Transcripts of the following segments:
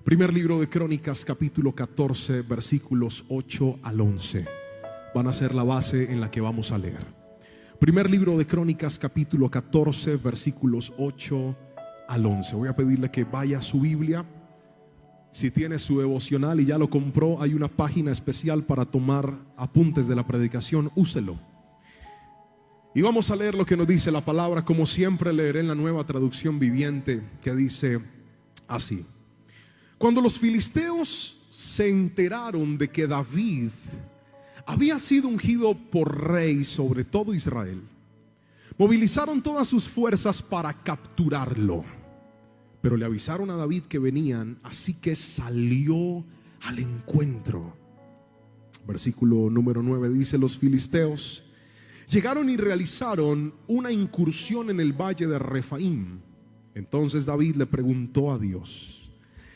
Primer libro de Crónicas, capítulo 14, versículos 8 al 11. Van a ser la base en la que vamos a leer. Primer libro de Crónicas, capítulo 14, versículos 8 al 11. Voy a pedirle que vaya a su Biblia. Si tiene su devocional y ya lo compró, hay una página especial para tomar apuntes de la predicación. Úselo. Y vamos a leer lo que nos dice la palabra. Como siempre, leeré en la Nueva Traducción Viviente, que dice así: Cuando los filisteos se enteraron de que David había sido ungido por rey sobre todo Israel, movilizaron todas sus fuerzas para capturarlo. Pero le avisaron a David que venían, así que salió al encuentro. Versículo número 9 dice: los filisteos llegaron y realizaron una incursión en el valle de Refaim. Entonces David le preguntó a Dios: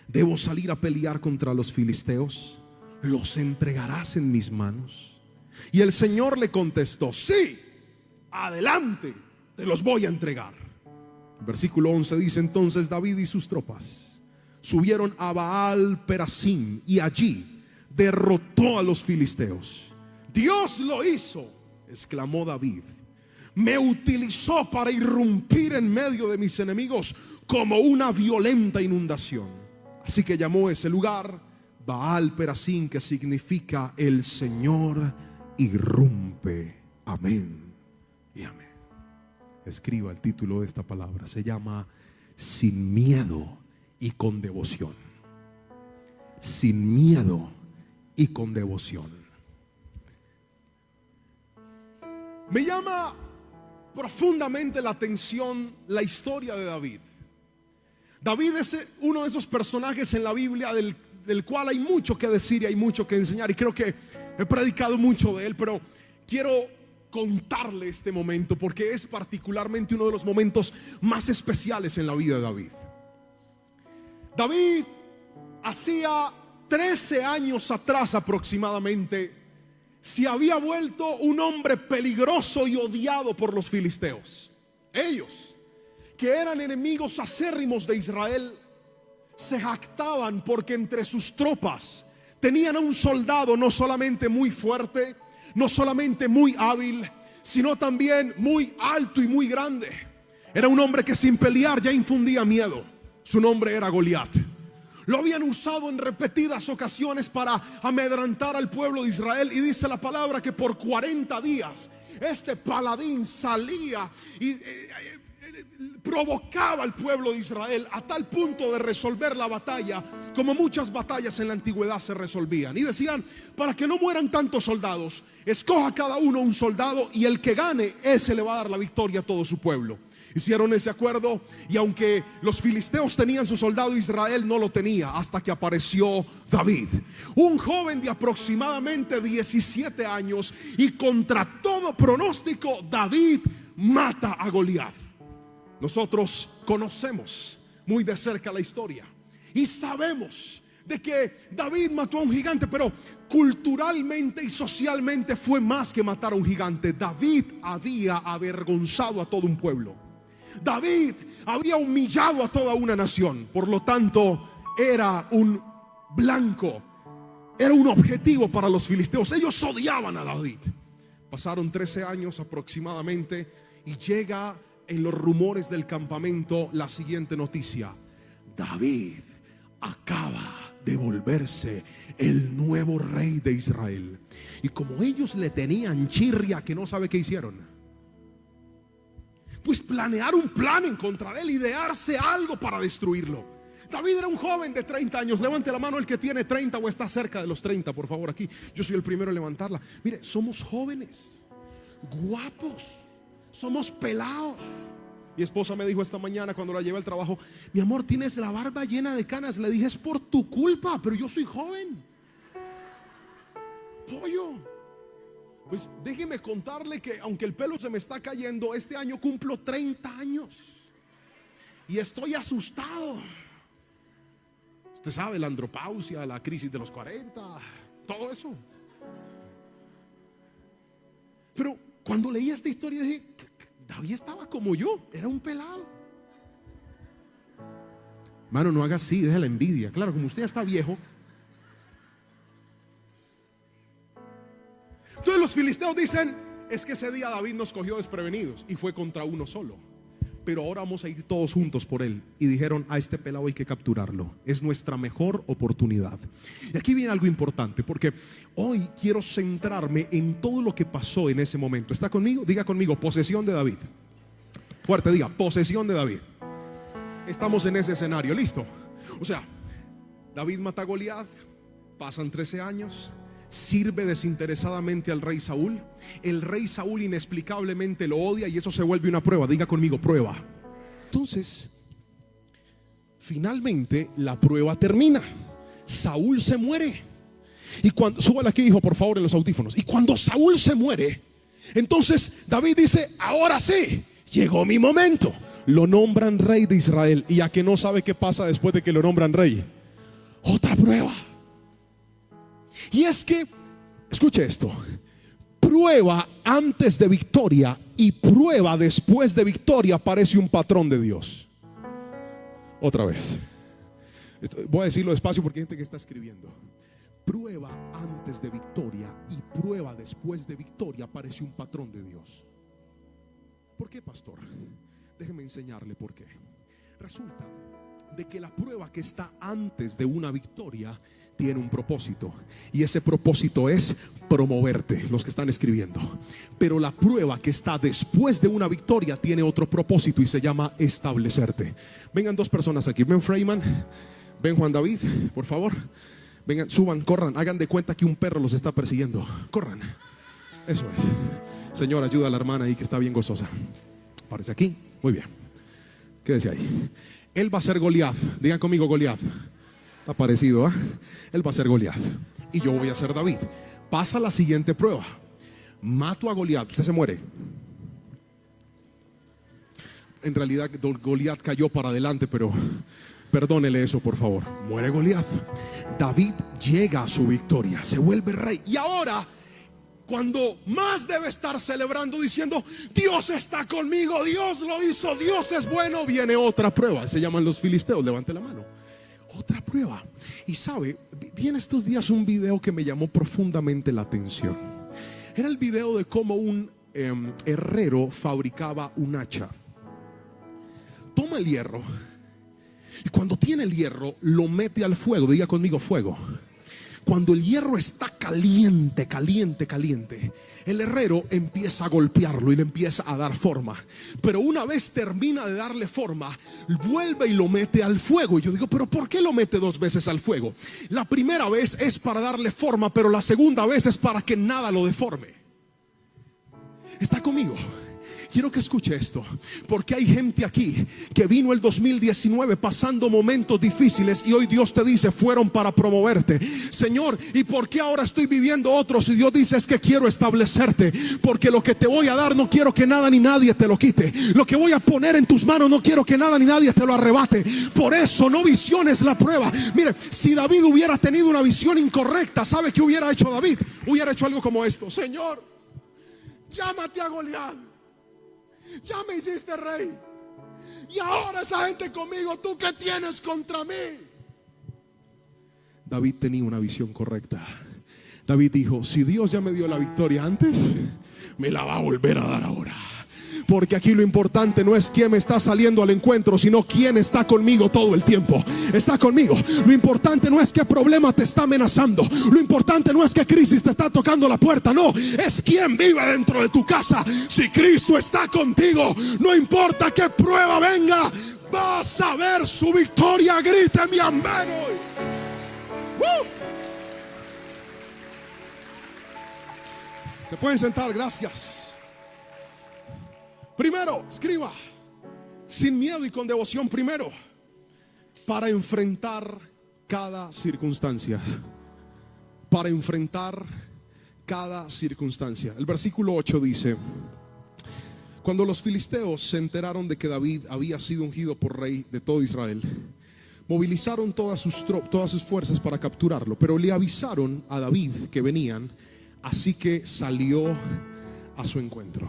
¿debo salir a pelear contra los filisteos? ¿Los entregarás en mis manos? Y el Señor le contestó: sí, adelante, te los voy a entregar. Versículo 11 dice: entonces David y sus tropas subieron a Baal Perasim y allí derrotó a los filisteos. Dios lo hizo, exclamó David. Me utilizó para irrumpir en medio de mis enemigos como una violenta inundación. Así que llamó ese lugar Baal Perasim, que significa el Señor irrumpe. Amén y amén. Escriba el título de esta palabra. Se llama Sin miedo y con devoción. Sin miedo y con devoción. Me llama profundamente la atención la historia de David. David es uno de esos personajes en la Biblia del cual hay mucho que decir y hay mucho que enseñar, y creo que he predicado mucho de él, pero quiero contarle este momento porque es particularmente uno de los momentos más especiales en la vida de David. David hacía 13 años atrás aproximadamente se había vuelto un hombre peligroso y odiado por los filisteos. Ellos, que eran enemigos acérrimos de Israel, se jactaban porque entre sus tropas tenían a un soldado no solamente muy fuerte, no solamente muy hábil, sino también muy alto y muy grande. Era un hombre que sin pelear ya infundía miedo. Su nombre era Goliat. Lo habían usado en repetidas ocasiones para amedrentar al pueblo de Israel, y dice la palabra que por 40 días este paladín salía y provocaba al pueblo de Israel a tal punto de resolver la batalla como muchas batallas en la antigüedad se resolvían. Y decían: para que no mueran tantos soldados, escoja cada uno un soldado y el que gane, ese le va a dar la victoria a todo su pueblo. Hicieron ese acuerdo, y aunque los filisteos tenían su soldado, Israel no lo tenía, hasta que apareció David, un joven de aproximadamente 17 años, y contra todo pronóstico David mata a Goliat. Nosotros conocemos muy de cerca la historia y sabemos de que David mató a un gigante, pero culturalmente y socialmente fue más que matar a un gigante. David había avergonzado a todo un pueblo. David había humillado a toda una nación. Por lo tanto, era un blanco, era un objetivo para los filisteos. Ellos odiaban a David. Pasaron 13 años aproximadamente y llega en los rumores del campamento la siguiente noticia: David acaba de volverse el nuevo rey de Israel. Y como ellos le tenían chirria, que no sabe qué hicieron, pues planear un plan en contra de él, idearse algo para destruirlo. David era un joven de 30 años. Levante la mano el que tiene 30 o está cerca de los 30, por favor. Aquí yo soy el primero en levantarla. Mire, somos jóvenes, guapos, somos pelados. Mi esposa me dijo esta mañana cuando la llevé al trabajo: mi amor, tienes la barba llena de canas. Le dije: es por tu culpa, pero yo soy joven. Pollo. Pues déjeme contarle que aunque el pelo se me está cayendo, este año cumplo 30 años y estoy asustado. Usted sabe, la andropausia, la crisis de los 40, todo eso. Pero cuando leí esta historia dije: David estaba como yo, era un pelado. Mano, no haga así, deja la envidia. Claro, como usted ya está viejo. Entonces los filisteos dicen: es que ese día David nos cogió desprevenidos y fue contra uno solo, pero ahora vamos a ir todos juntos por él. Y dijeron: a este pelado hay que capturarlo, es nuestra mejor oportunidad. Y aquí viene algo importante, porque hoy quiero centrarme en todo lo que pasó en ese momento. ¿Está conmigo? Diga conmigo: posesión de David. Fuerte, diga: posesión de David. Estamos en ese escenario, ¿listo? O sea, David mata a Goliat, pasan 13 años, sirve desinteresadamente al rey Saúl. El rey Saúl inexplicablemente lo odia y eso se vuelve una prueba. Diga conmigo: prueba. Entonces, finalmente la prueba termina. Saúl se muere. Y cuando, súbala aquí, hijo, por favor, en los audífonos. Y cuando Saúl se muere, entonces David dice: ahora sí, llegó mi momento. Lo nombran rey de Israel. ¿Y a que no sabe qué pasa después de que lo nombran rey? Otra prueba. Y es que, escuche esto: prueba antes de victoria y prueba después de victoria parece un patrón de Dios. Otra vez, voy a decirlo despacio porque hay gente que está escribiendo. Prueba antes de victoria y prueba después de victoria parece un patrón de Dios. ¿Por qué, pastor? Déjeme enseñarle por qué. Resulta de que la prueba que está antes de una victoria tiene un propósito, y ese propósito es promoverte, los que están escribiendo. Pero la prueba que está después de una victoria tiene otro propósito y se llama establecerte. Vengan dos personas aquí, ven Freeman, ven Juan David, por favor. Vengan, suban, corran, hagan de cuenta que un perro los está persiguiendo. Corran. Eso es. Señor, ayuda a la hermana ahí que está bien gozosa. Párese aquí. Muy bien. Quédese ahí. Él va a ser Goliat. Digan conmigo: Goliat. Está parecido, ¿eh? Él va a ser Goliat y yo voy a ser David. Pasa la siguiente prueba. Mato a Goliat. Usted se muere. En realidad Goliat cayó para adelante, pero perdónele eso, por favor. Muere Goliat. David llega a su victoria, se vuelve rey. Y ahora, cuando más debe estar celebrando, diciendo: Dios está conmigo, Dios lo hizo, Dios es bueno, viene otra prueba. Se llaman los filisteos. Levante la mano. Otra prueba. Y sabe, vi en estos días un video que me llamó profundamente la atención. Era el video de cómo un herrero fabricaba un hacha. Toma el hierro y cuando tiene el hierro lo mete al fuego. Diga conmigo: fuego. Cuando el hierro está caliente, caliente, caliente, el herrero empieza a golpearlo y le empieza a dar forma. Pero una vez termina de darle forma, vuelve y lo mete al fuego. Y yo digo: pero ¿por qué lo mete dos veces al fuego? La primera vez es para darle forma, pero la segunda vez es para que nada lo deforme. ¿Está conmigo? Quiero que escuche esto, porque hay gente aquí que vino el 2019 pasando momentos difíciles y hoy Dios te dice: fueron para promoverte. Señor, ¿y por qué ahora estoy viviendo otros? Y Dios dice: es que quiero establecerte, porque lo que te voy a dar no quiero que nada ni nadie te lo quite. Lo que voy a poner en tus manos no quiero que nada ni nadie te lo arrebate. Por eso no visiones la prueba. Mire, si David hubiera tenido una visión incorrecta, ¿sabe qué hubiera hecho David? Hubiera hecho algo como esto: Señor, llámate a Goliat. Ya me hiciste rey y ahora esa gente conmigo, ¿tú qué tienes contra mí? David tenía una visión correcta. David dijo: si Dios ya me dio la victoria antes, me la va a volver a dar ahora. Porque aquí lo importante no es quién me está saliendo al encuentro, sino quién está conmigo todo el tiempo. Está conmigo. Lo importante no es qué problema te está amenazando. Lo importante no es qué crisis te está tocando la puerta. No, es quién vive dentro de tu casa. Si Cristo está contigo, no importa qué prueba venga, vas a ver su victoria. Grite mi amén hoy. Se pueden sentar, gracias. Primero, escriba: sin miedo y con devoción. Primero, para enfrentar cada circunstancia. Para enfrentar cada circunstancia. El versículo 8 dice: cuando los filisteos se enteraron de que David había sido ungido por rey de todo Israel, movilizaron todas sus fuerzas para capturarlo, pero le avisaron a David que venían, así que salió a su encuentro.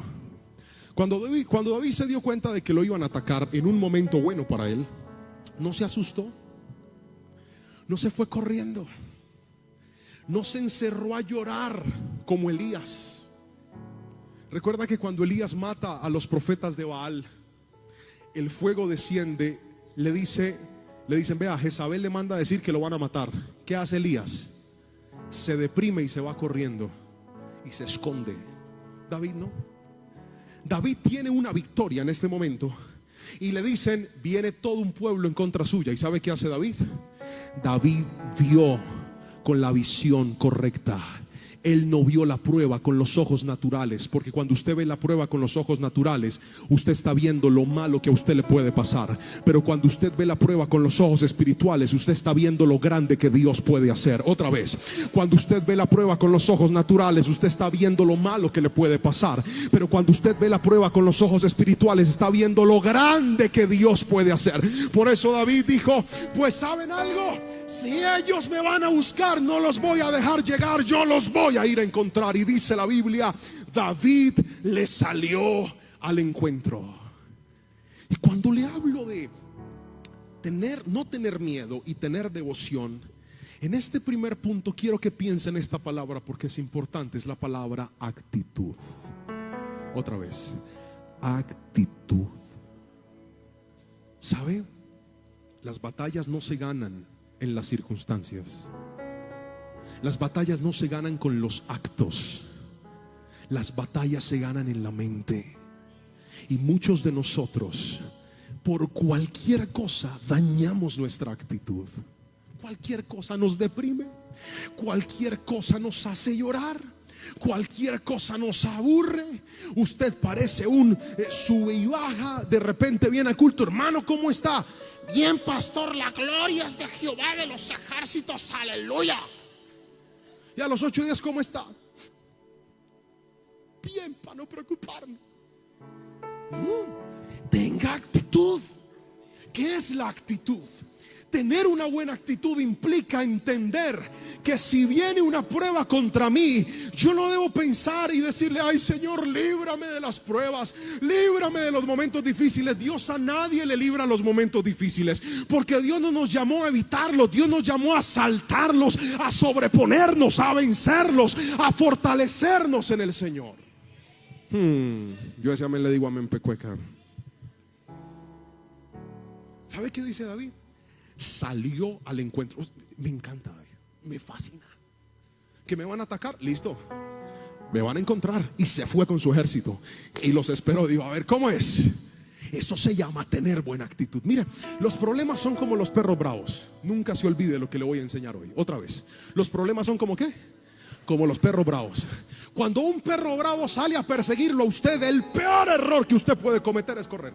Cuando David se dio cuenta de que lo iban a atacar en un momento bueno para él, no se asustó. no se fue corriendo, no se encerró a llorar como Elías. Recuerda que cuando Elías mata a los profetas de Baal, el fuego desciende. Le dicen, vea, Jezabel le manda a decir que lo van a matar. ¿Qué hace Elías? Se deprime y se va corriendo y se esconde. David no. David tiene una victoria en este momento y le dicen, viene todo un pueblo en contra suya. ¿Y sabe qué hace David? David vio con la visión correcta. Él no vio la prueba con los ojos naturales, porque cuando usted ve la prueba con los ojos naturales, usted está viendo lo malo que a usted le puede pasar. Pero cuando usted ve la prueba con los ojos espirituales, usted está viendo lo grande que Dios puede hacer. Otra vez, cuando usted ve la prueba con los ojos naturales, usted está viendo lo malo que le puede pasar. Pero cuando usted ve la prueba con los ojos espirituales, está viendo lo grande que Dios puede hacer. Por eso David dijo, pues ¿saben algo? Si ellos me van a buscar, no los voy a dejar llegar, yo los voy a ir a encontrar. Y dice la Biblia, David le salió al encuentro. Y cuando le hablo de no tener miedo y tener devoción, en este primer punto quiero que piensen esta palabra, porque es importante. Es la palabra actitud. Otra vez, actitud. ¿Sabe? Las batallas no se ganan en las circunstancias. Las batallas no se ganan con los actos. Las batallas se ganan en la mente. Y muchos de nosotros, por cualquier cosa, dañamos nuestra actitud. Cualquier cosa nos deprime, cualquier cosa nos hace llorar, cualquier cosa nos aburre. Usted parece un sube y baja. De repente viene al culto, hermano, ¿cómo está? Bien, pastor, la gloria es de Jehová de los ejércitos, aleluya. Y a los 8 días, ¿cómo está? Bien, para no preocuparnos. Tenga actitud. ¿Qué es la actitud? Tener una buena actitud implica entender que si viene una prueba contra mí, yo no debo pensar y decirle, ay Señor, líbrame de las pruebas, líbrame de los momentos difíciles. Dios a nadie le libra los momentos difíciles, porque Dios no nos llamó a evitarlos. Dios nos llamó a saltarlos, a sobreponernos, a vencerlos, a fortalecernos en el Señor. Yo ese amén le digo amén pecueca. ¿Sabe qué dice David? Salió al encuentro. Me encanta, me fascina. ¿Que me van a atacar? Listo, me van a encontrar. Y se fue con su ejército y los esperó. Digo, a ver, ¿cómo es? Eso se llama tener buena actitud. Mire, los problemas son como los perros bravos. Nunca se olvide lo que le voy a enseñar hoy. Otra vez, los problemas son como ¿qué? Como los perros bravos. Cuando un perro bravo sale a perseguirlo a usted, el peor error que usted puede cometer es correr.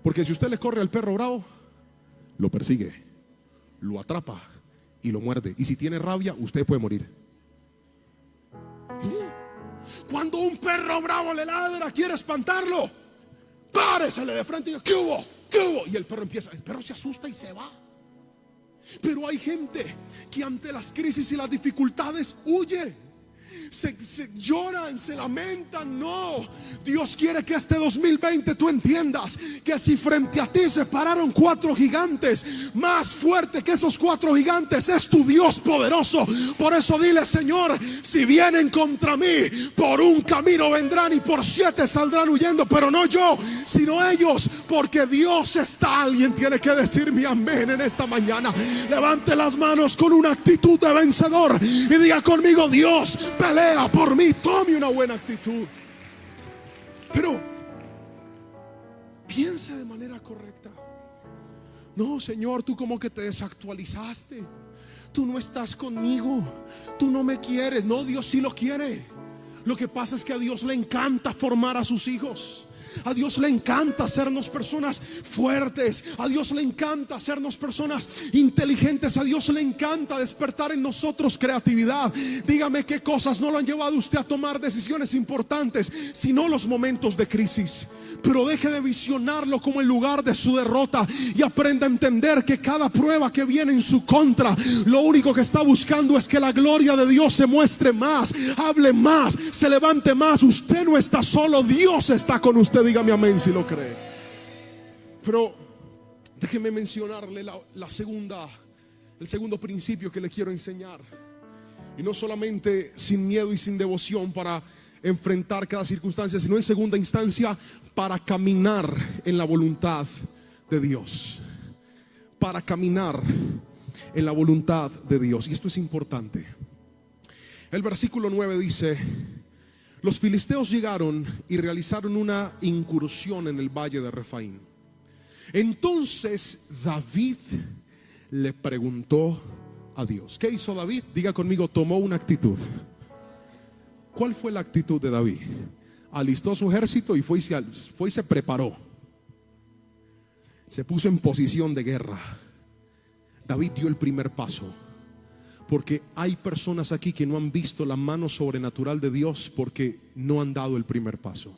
Porque si usted le corre al perro bravo, lo persigue, lo atrapa y lo muerde. Y si tiene rabia, usted puede morir. Cuando un perro bravo le ladra, quiere espantarlo, páresele de frente y diga, ¿qué hubo? ¿Qué hubo? Y el perro se asusta y se va. Pero hay gente que ante las crisis y las dificultades huye. Se lloran, se lamentan. No, Dios quiere que este 2020 tú entiendas que si frente a ti se pararon 4 gigantes, más fuerte que esos 4 gigantes es tu Dios poderoso. Por eso dile, Señor, si vienen contra mí, por un camino vendrán y por 7 saldrán huyendo, pero no yo, sino ellos, porque Dios está. Alguien tiene que decirme amén en esta mañana. Levante las manos con una actitud de vencedor y diga conmigo, Dios pelea por mí. Tome una buena actitud, pero piense de manera correcta. No, Señor, tú como que te desactualizaste, tú no estás conmigo, tú no me quieres. No, Dios sí lo quiere. Lo que pasa es que a Dios le encanta formar a sus hijos. A Dios le encanta hacernos personas fuertes. A Dios le encanta hacernos personas inteligentes. A Dios le encanta despertar en nosotros creatividad. Dígame qué cosas no lo han llevado a usted a tomar decisiones importantes, sino los momentos de crisis. Pero deje de visionarlo como el lugar de su derrota y aprenda a entender que cada prueba que viene en su contra, lo único que está buscando es que la gloria de Dios se muestre más, hable más, se levante más. Usted no está solo, Dios está con usted. Dígame amén si lo cree. Pero Déjeme mencionarle el segundo principio que le quiero enseñar. Y no solamente sin miedo y sin devoción para enfrentar cada circunstancia, sino en segunda instancia para caminar en la voluntad de Dios. Para caminar en la voluntad de Dios. Y esto es importante. El versículo 9 dice: los filisteos llegaron y realizaron una incursión en el valle de Refaín. Entonces David le preguntó a Dios. ¿Qué hizo David? Diga conmigo, tomó una actitud. ¿Cuál fue la actitud de David? Alistó su ejército y fue y se preparó. Se puso en posición de guerra. David dio el primer paso. Porque hay personas aquí que no han visto la mano sobrenatural de Dios porque no han dado el primer paso.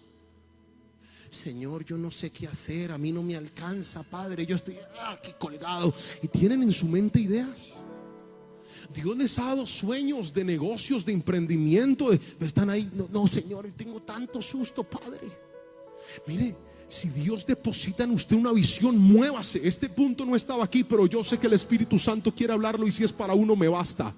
Señor, yo no sé qué hacer, a mí no me alcanza, Padre, yo estoy aquí colgado. Y tienen en su mente ideas. Dios les ha dado sueños de negocios, de emprendimiento, están ahí, no, Señor, tengo tanto susto, Padre. Mire, si Dios deposita en usted una visión, muévase. Este punto no estaba aquí, pero yo sé que el Espíritu Santo quiere hablarlo, y si es para uno me basta.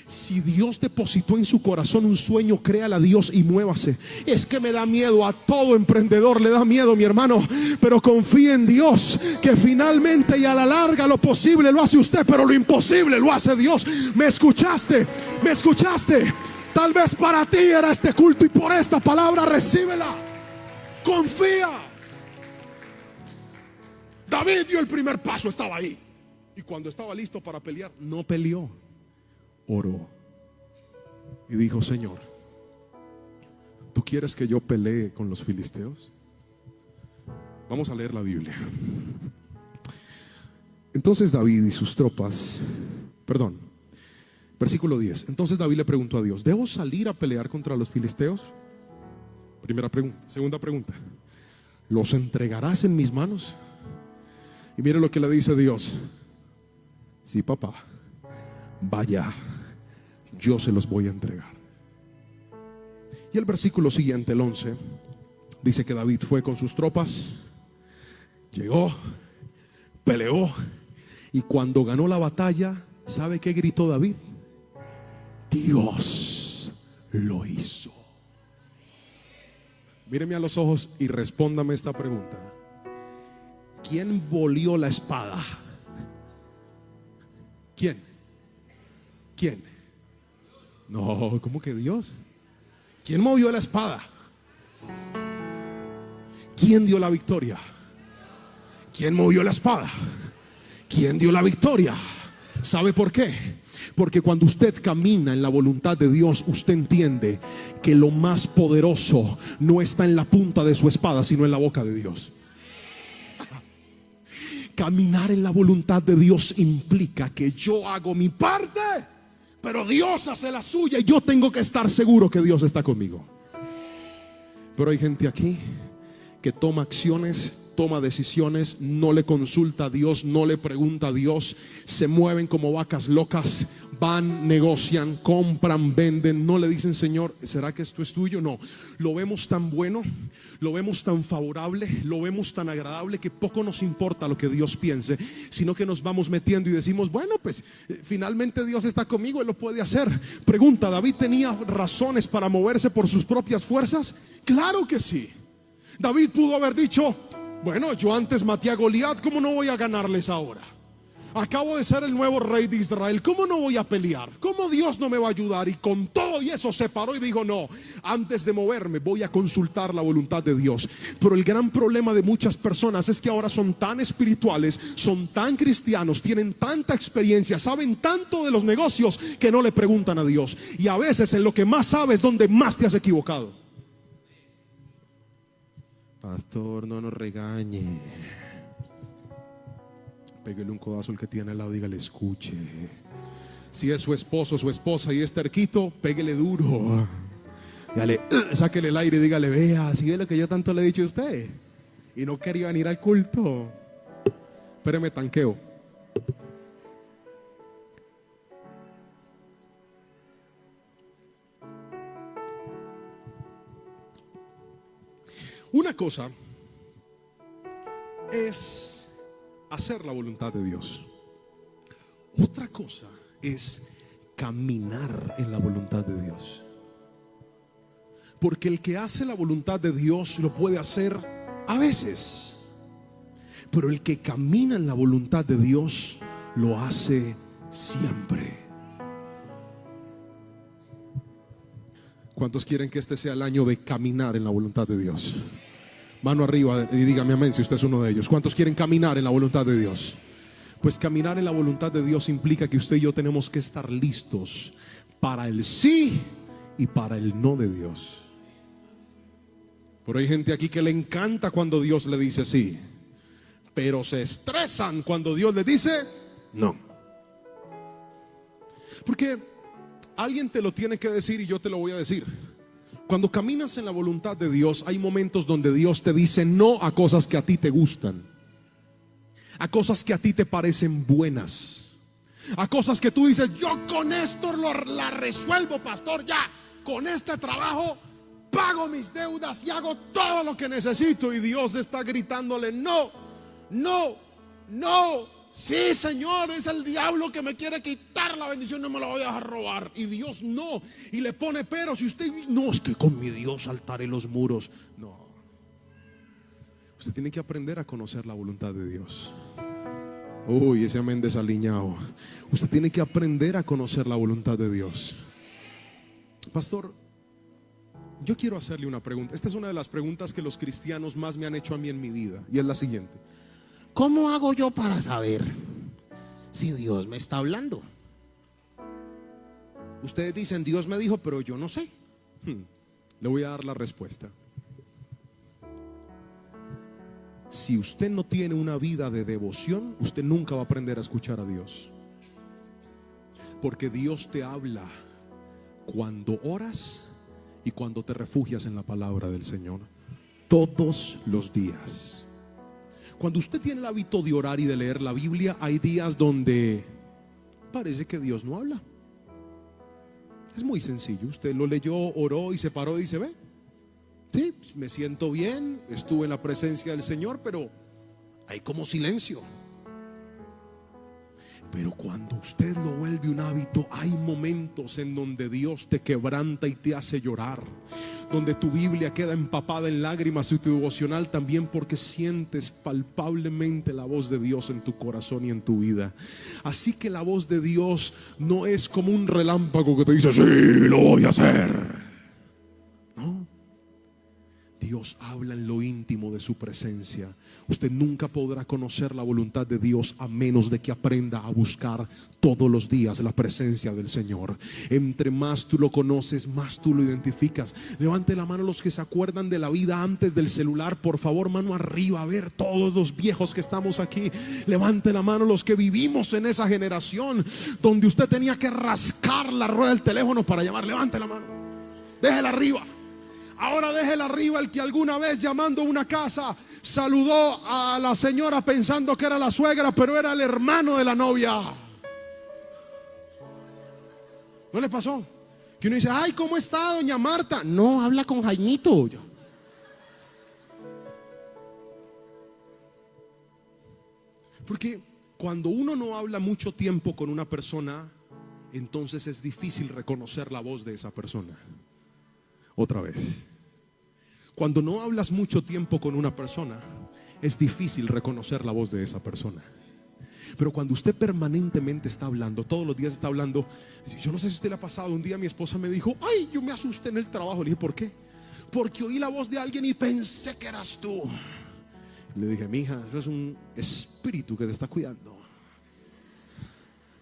Si Dios depositó en su corazón un sueño, créale a Dios y muévase. Es que me da miedo, a todo emprendedor le da miedo, mi hermano, pero confíe en Dios, que finalmente y a la larga lo posible lo hace usted, pero lo imposible lo hace Dios. ¿Me escuchaste? ¿Me escuchaste? Tal vez para ti era este culto, y por esta palabra recíbela. Confía. David dio el primer paso, estaba ahí, y cuando estaba listo para pelear, no peleó. Oró y dijo: Señor, ¿tú quieres que yo pelee con los filisteos? Vamos a leer la Biblia. Entonces David y sus tropas, versículo 10. Entonces David le preguntó a Dios: ¿debo salir a pelear contra los filisteos? Primera pregunta. Segunda pregunta: ¿los entregarás en mis manos? Y mire lo que le dice Dios: sí, papá, vaya, yo se los voy a entregar. Y el versículo siguiente, el 11, dice que David fue con sus tropas, llegó, peleó, y cuando ganó la batalla, ¿sabe qué gritó David? Dios lo hizo. Míreme a los ojos y respóndame esta pregunta: ¿quién bolió la espada? ¿Quién? ¿Quién? No, ¿cómo que Dios? ¿Quién movió la espada? ¿Quién dio la victoria? ¿Quién movió la espada? ¿Quién dio la victoria? ¿Sabe por qué? Porque cuando usted camina en la voluntad de Dios, usted entiende que lo más poderoso no está en la punta de su espada, sino en la boca de Dios. Caminar en la voluntad de Dios implica que yo hago mi parte, pero Dios hace la suya, y yo tengo que estar seguro que Dios está conmigo. Pero hay gente aquí que toma acciones, toma decisiones, no le consulta a Dios, no le pregunta a Dios, se mueven como vacas locas, van, negocian, compran, venden, no le dicen: Señor, ¿será que esto es tuyo? No, lo vemos tan bueno, lo vemos tan favorable, lo vemos tan agradable, que poco nos importa lo que Dios piense, sino que nos vamos metiendo y decimos: bueno, pues finalmente Dios está conmigo, Él lo puede hacer. Pregunta: ¿David tenía razones para moverse por sus propias fuerzas? Claro que sí. David pudo haber dicho: bueno, yo antes maté a Goliat, ¿cómo no voy a ganarles ahora? Acabo de ser el nuevo rey de Israel, ¿cómo no voy a pelear? ¿Cómo Dios no me va a ayudar? Y con todo y eso se paró y dijo: no, antes de moverme voy a consultar la voluntad de Dios. Pero el gran problema de muchas personas es que ahora son tan espirituales, son tan cristianos, tienen tanta experiencia, saben tanto de los negocios, que no le preguntan a Dios. Y a veces en lo que más sabes, donde más te has equivocado. Pastor, no nos regañe. Pégale un codazo al que tiene al lado, dígale: escuche. Si es su esposo o su esposa y es terquito, péguele duro. Dígale, sáquele el aire y dígale: vea, si ve lo que yo tanto le he dicho a usted y no quería venir al culto. Espéreme, tanqueo. Una cosa es hacer la voluntad de Dios. Otra cosa es caminar en la voluntad de Dios. Porque el que hace la voluntad de Dios lo puede hacer a veces, pero el que camina en la voluntad de Dios lo hace siempre. ¿Cuántos quieren que este sea el año de caminar en la voluntad de Dios? Mano arriba y dígame amén si usted es uno de ellos. ¿Cuántos quieren caminar en la voluntad de Dios? Pues caminar en la voluntad de Dios implica que usted y yo tenemos que estar listos para el sí y para el no de Dios. Pero hay gente aquí que le encanta cuando Dios le dice sí, pero se estresan cuando Dios le dice no. Porque alguien te lo tiene que decir y yo te lo voy a decir. Cuando caminas en la voluntad de Dios, hay momentos donde Dios te dice no a cosas que a ti te gustan, a cosas que a ti te parecen buenas, a cosas que tú dices, yo con esto la resuelvo, pastor, ya, con este trabajo pago mis deudas y hago todo lo que necesito. Y Dios está gritándole, no, no, no. Sí, Señor, es el diablo que me quiere quitar la bendición, no me la voy a dejar robar. Y Dios no, y le pone pero. Si usted, no, es que con mi Dios saltaré los muros. No, usted tiene que aprender a conocer la voluntad de Dios. Uy, ese amén desaliñado. Usted tiene que aprender a conocer la voluntad de Dios. Pastor, yo quiero hacerle una pregunta. Esta es una de las preguntas que los cristianos más me han hecho a mí en mi vida, y es la siguiente: ¿cómo hago yo para saber si Dios me está hablando? Ustedes dicen, Dios me dijo, pero yo no sé. Le voy a dar la respuesta. Si usted no tiene una vida de devoción, usted nunca va a aprender a escuchar a Dios. Porque Dios te habla cuando oras y cuando te refugias en la palabra del Señor, todos los días. Cuando usted tiene el hábito de orar y de leer la Biblia, hay días donde parece que Dios no habla. Es muy sencillo. Usted lo leyó, oró y se paró y dice, ve, sí, me siento bien, estuve en la presencia del Señor, pero hay como silencio. Pero cuando usted lo vuelve un hábito, hay momentos en donde Dios te quebranta y te hace llorar, donde tu Biblia queda empapada en lágrimas y tu devocional también, porque sientes palpablemente la voz de Dios en tu corazón y en tu vida. Así que la voz de Dios no es como un relámpago que te dice, sí, lo voy a hacer. No, Dios habla en lo íntimo de su presencia. Usted nunca podrá conocer la voluntad de Dios a menos de que aprenda a buscar todos los días la presencia del Señor. Entre más tú lo conoces, más tú lo identificas. Levante la mano los que se acuerdan de la vida antes del celular, por favor, mano arriba. A ver, todos los viejos que estamos aquí, levante la mano los que vivimos en esa generación donde usted tenía que rascar la rueda del teléfono para llamar. Levante la mano, déjela arriba. Ahora déjela arriba el que alguna vez llamando a una casa saludó a la señora pensando que era la suegra, pero era el hermano de la novia. ¿No le pasó? Que uno dice, ay, ¿cómo está doña Marta? No, habla con Jaimito. Porque cuando uno no habla mucho tiempo con una persona, entonces es difícil reconocer la voz de esa persona. Otra vez, cuando no hablas mucho tiempo con una persona, es difícil reconocer la voz de esa persona. Pero cuando usted permanentemente está hablando, todos los días está hablando, yo no sé si a usted le ha pasado, un día mi esposa me dijo, ay, yo me asusté en el trabajo. Le dije, ¿por qué? Porque oí la voz de alguien y pensé que eras tú. Le dije, mija, eso es un espíritu que te está cuidando.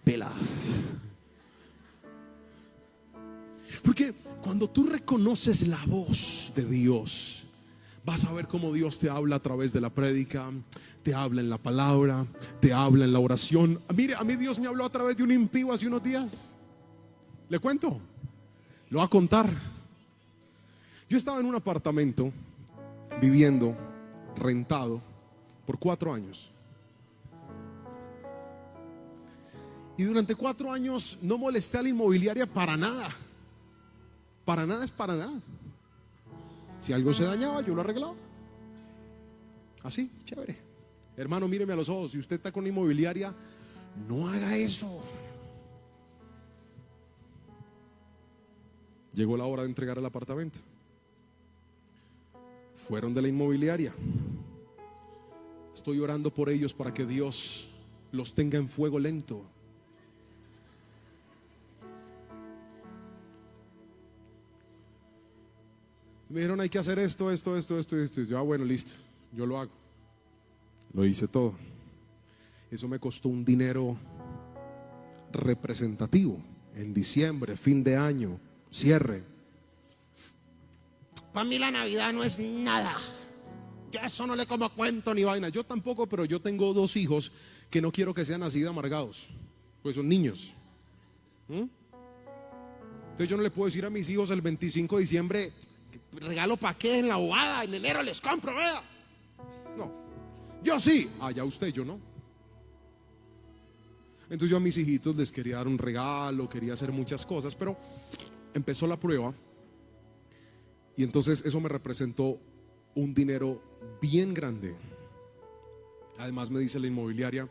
Pelas. Porque cuando tú reconoces la voz de Dios, vas a ver cómo Dios te habla a través de la prédica, te habla en la palabra, te habla en la oración. Mire, a mí Dios me habló a través de un impío hace unos días. ¿Le cuento? Lo voy a contar. Yo estaba en un apartamento viviendo, rentado, por 4 años. Y durante 4 años no molesté a la inmobiliaria para nada. Para nada es para nada. Si algo se dañaba, yo lo arreglaba. Así, chévere. Hermano, míreme a los ojos. Si usted está con inmobiliaria, no haga eso. Llegó la hora de entregar el apartamento. Fueron de la inmobiliaria. Estoy orando por ellos para que Dios los tenga en fuego lento. Me dijeron, hay que hacer esto. Yo, bueno, listo, yo lo hago. Lo hice todo. Eso me costó un dinero representativo. En diciembre, fin de año, cierre. Para mí la Navidad no es nada. Yo eso no le como cuento ni vaina. Yo tampoco, pero yo tengo 2 hijos que no quiero que sean así de amargados, pues son niños. Entonces yo no le puedo decir a mis hijos el 25 de diciembre, regalo pa' qué en la bobada, en enero les compro, vea. No, yo sí, ya usted, yo no. Entonces yo a mis hijitos les quería dar un regalo, quería hacer muchas cosas, pero empezó la prueba. Y entonces eso me representó un dinero bien grande. Además me dice la inmobiliaria,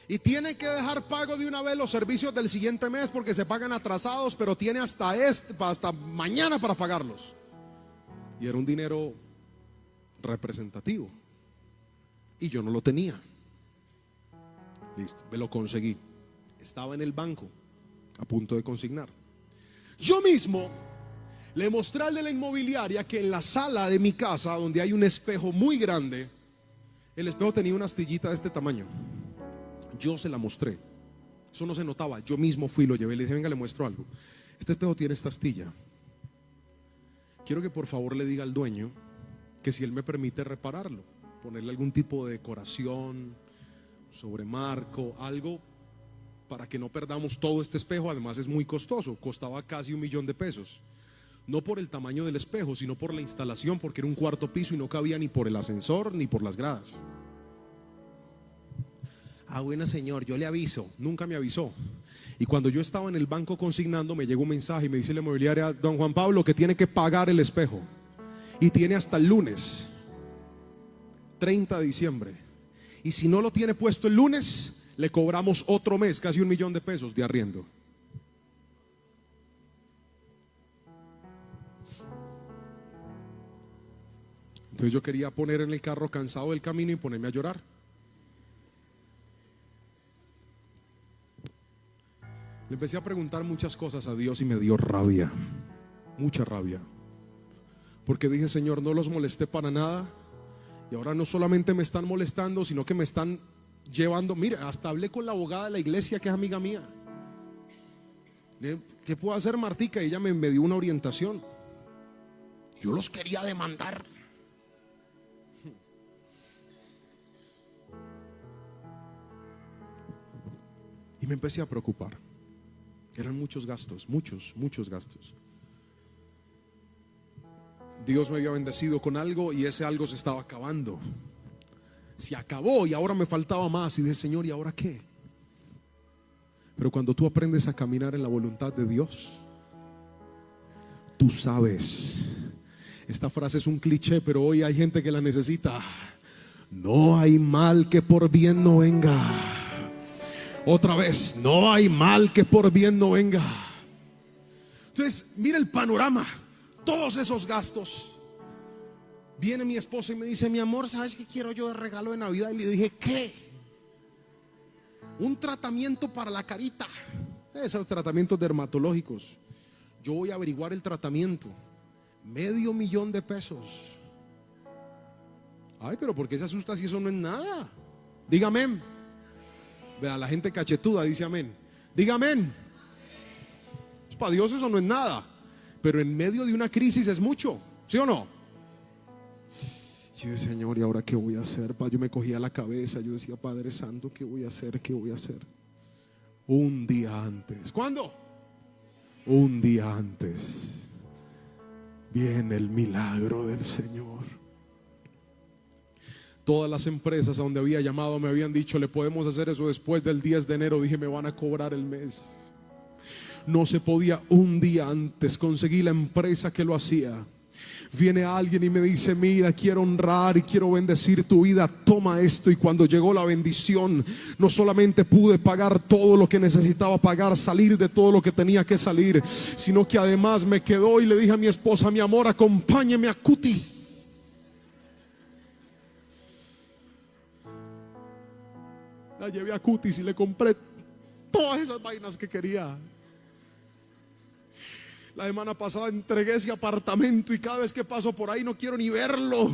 y tiene que dejar pago de una vez los servicios del siguiente mes porque se pagan atrasados, pero tiene hasta mañana para pagarlos. Y era un dinero representativo y yo no lo tenía. Listo, me lo conseguí. Estaba en el banco a punto de consignar. Yo mismo le mostré al de la inmobiliaria que en la sala de mi casa, donde hay un espejo muy grande, el espejo tenía una astillita de este tamaño. Yo se la mostré. Eso no se notaba. Yo mismo fui, lo llevé, le dije, venga, le muestro algo. Este espejo tiene esta astilla. Quiero que por favor le diga al dueño que si él me permite repararlo, ponerle algún tipo de decoración, sobremarco, algo para que no perdamos todo este espejo. Además es muy costoso, costaba casi $1.000.000. No por el tamaño del espejo, sino por la instalación, porque era un 4º piso y no cabía ni por el ascensor ni por las gradas. Bueno, señor, yo le aviso. Nunca me avisó. Y cuando yo estaba en el banco consignando, me llegó un mensaje y me dice la inmobiliaria, don Juan Pablo, que tiene que pagar el espejo. Y tiene hasta el lunes 30 de diciembre. Y si no lo tiene puesto el lunes, le cobramos otro mes, casi $1.000.000 de arriendo. Entonces yo quería poner en el carro cansado del camino y ponerme a llorar. Le empecé a preguntar muchas cosas a Dios y me dio rabia, mucha rabia. Porque dije, Señor, no los molesté para nada. Y ahora no solamente me están molestando, sino que me están llevando. Mira, hasta hablé con la abogada de la iglesia, que es amiga mía. ¿Qué puedo hacer, Martica? Y ella me dio una orientación. Yo los quería demandar. Y me empecé a preocupar. Eran muchos gastos, muchos gastos. Dios me había bendecido con algo y ese algo se estaba acabando. Se acabó y ahora me faltaba más. Y dije, Señor, ¿y ahora qué? Pero cuando tú aprendes a caminar en la voluntad de Dios, tú sabes. Esta frase es un cliché, pero hoy hay gente que la necesita. No hay mal que por bien no venga. Otra vez, no hay mal que por bien no venga. Entonces, mira el panorama, todos esos gastos. Viene mi esposa y me dice, mi amor, ¿sabes qué quiero yo de regalo de Navidad? Y le dije, ¿qué? Un tratamiento para la carita. Esos tratamientos dermatológicos. Yo voy a averiguar el tratamiento. $500,000. Ay, pero ¿por qué se asusta si eso no es nada? Dígame. Vea, la gente cachetuda dice amén. Diga amén. Pues para Dios eso no es nada, pero en medio de una crisis es mucho, ¿sí o no? Yo decía, Señor, ¿y ahora qué voy a hacer? Yo me cogía la cabeza. Yo decía, Padre Santo, ¿qué voy a hacer? ¿Qué voy a hacer? Un día antes. ¿Cuándo? Un día antes viene el milagro del Señor. Todas las empresas a donde había llamado me habían dicho, le podemos hacer eso después del 10 de enero. Dije, me van a cobrar el mes. No se podía un día antes. Conseguí la empresa que lo hacía. Viene alguien y me dice: mira, quiero honrar y quiero bendecir tu vida, toma esto. Y cuando llegó la bendición, no solamente pude pagar todo lo que necesitaba pagar, salir de todo lo que tenía que salir, sino que además me quedó y le dije a mi esposa: mi amor, acompáñeme a Cutis. La llevé a Cutis y le compré todas esas vainas que quería. La semana pasada entregué ese apartamento y cada vez que paso por ahí no quiero ni verlo.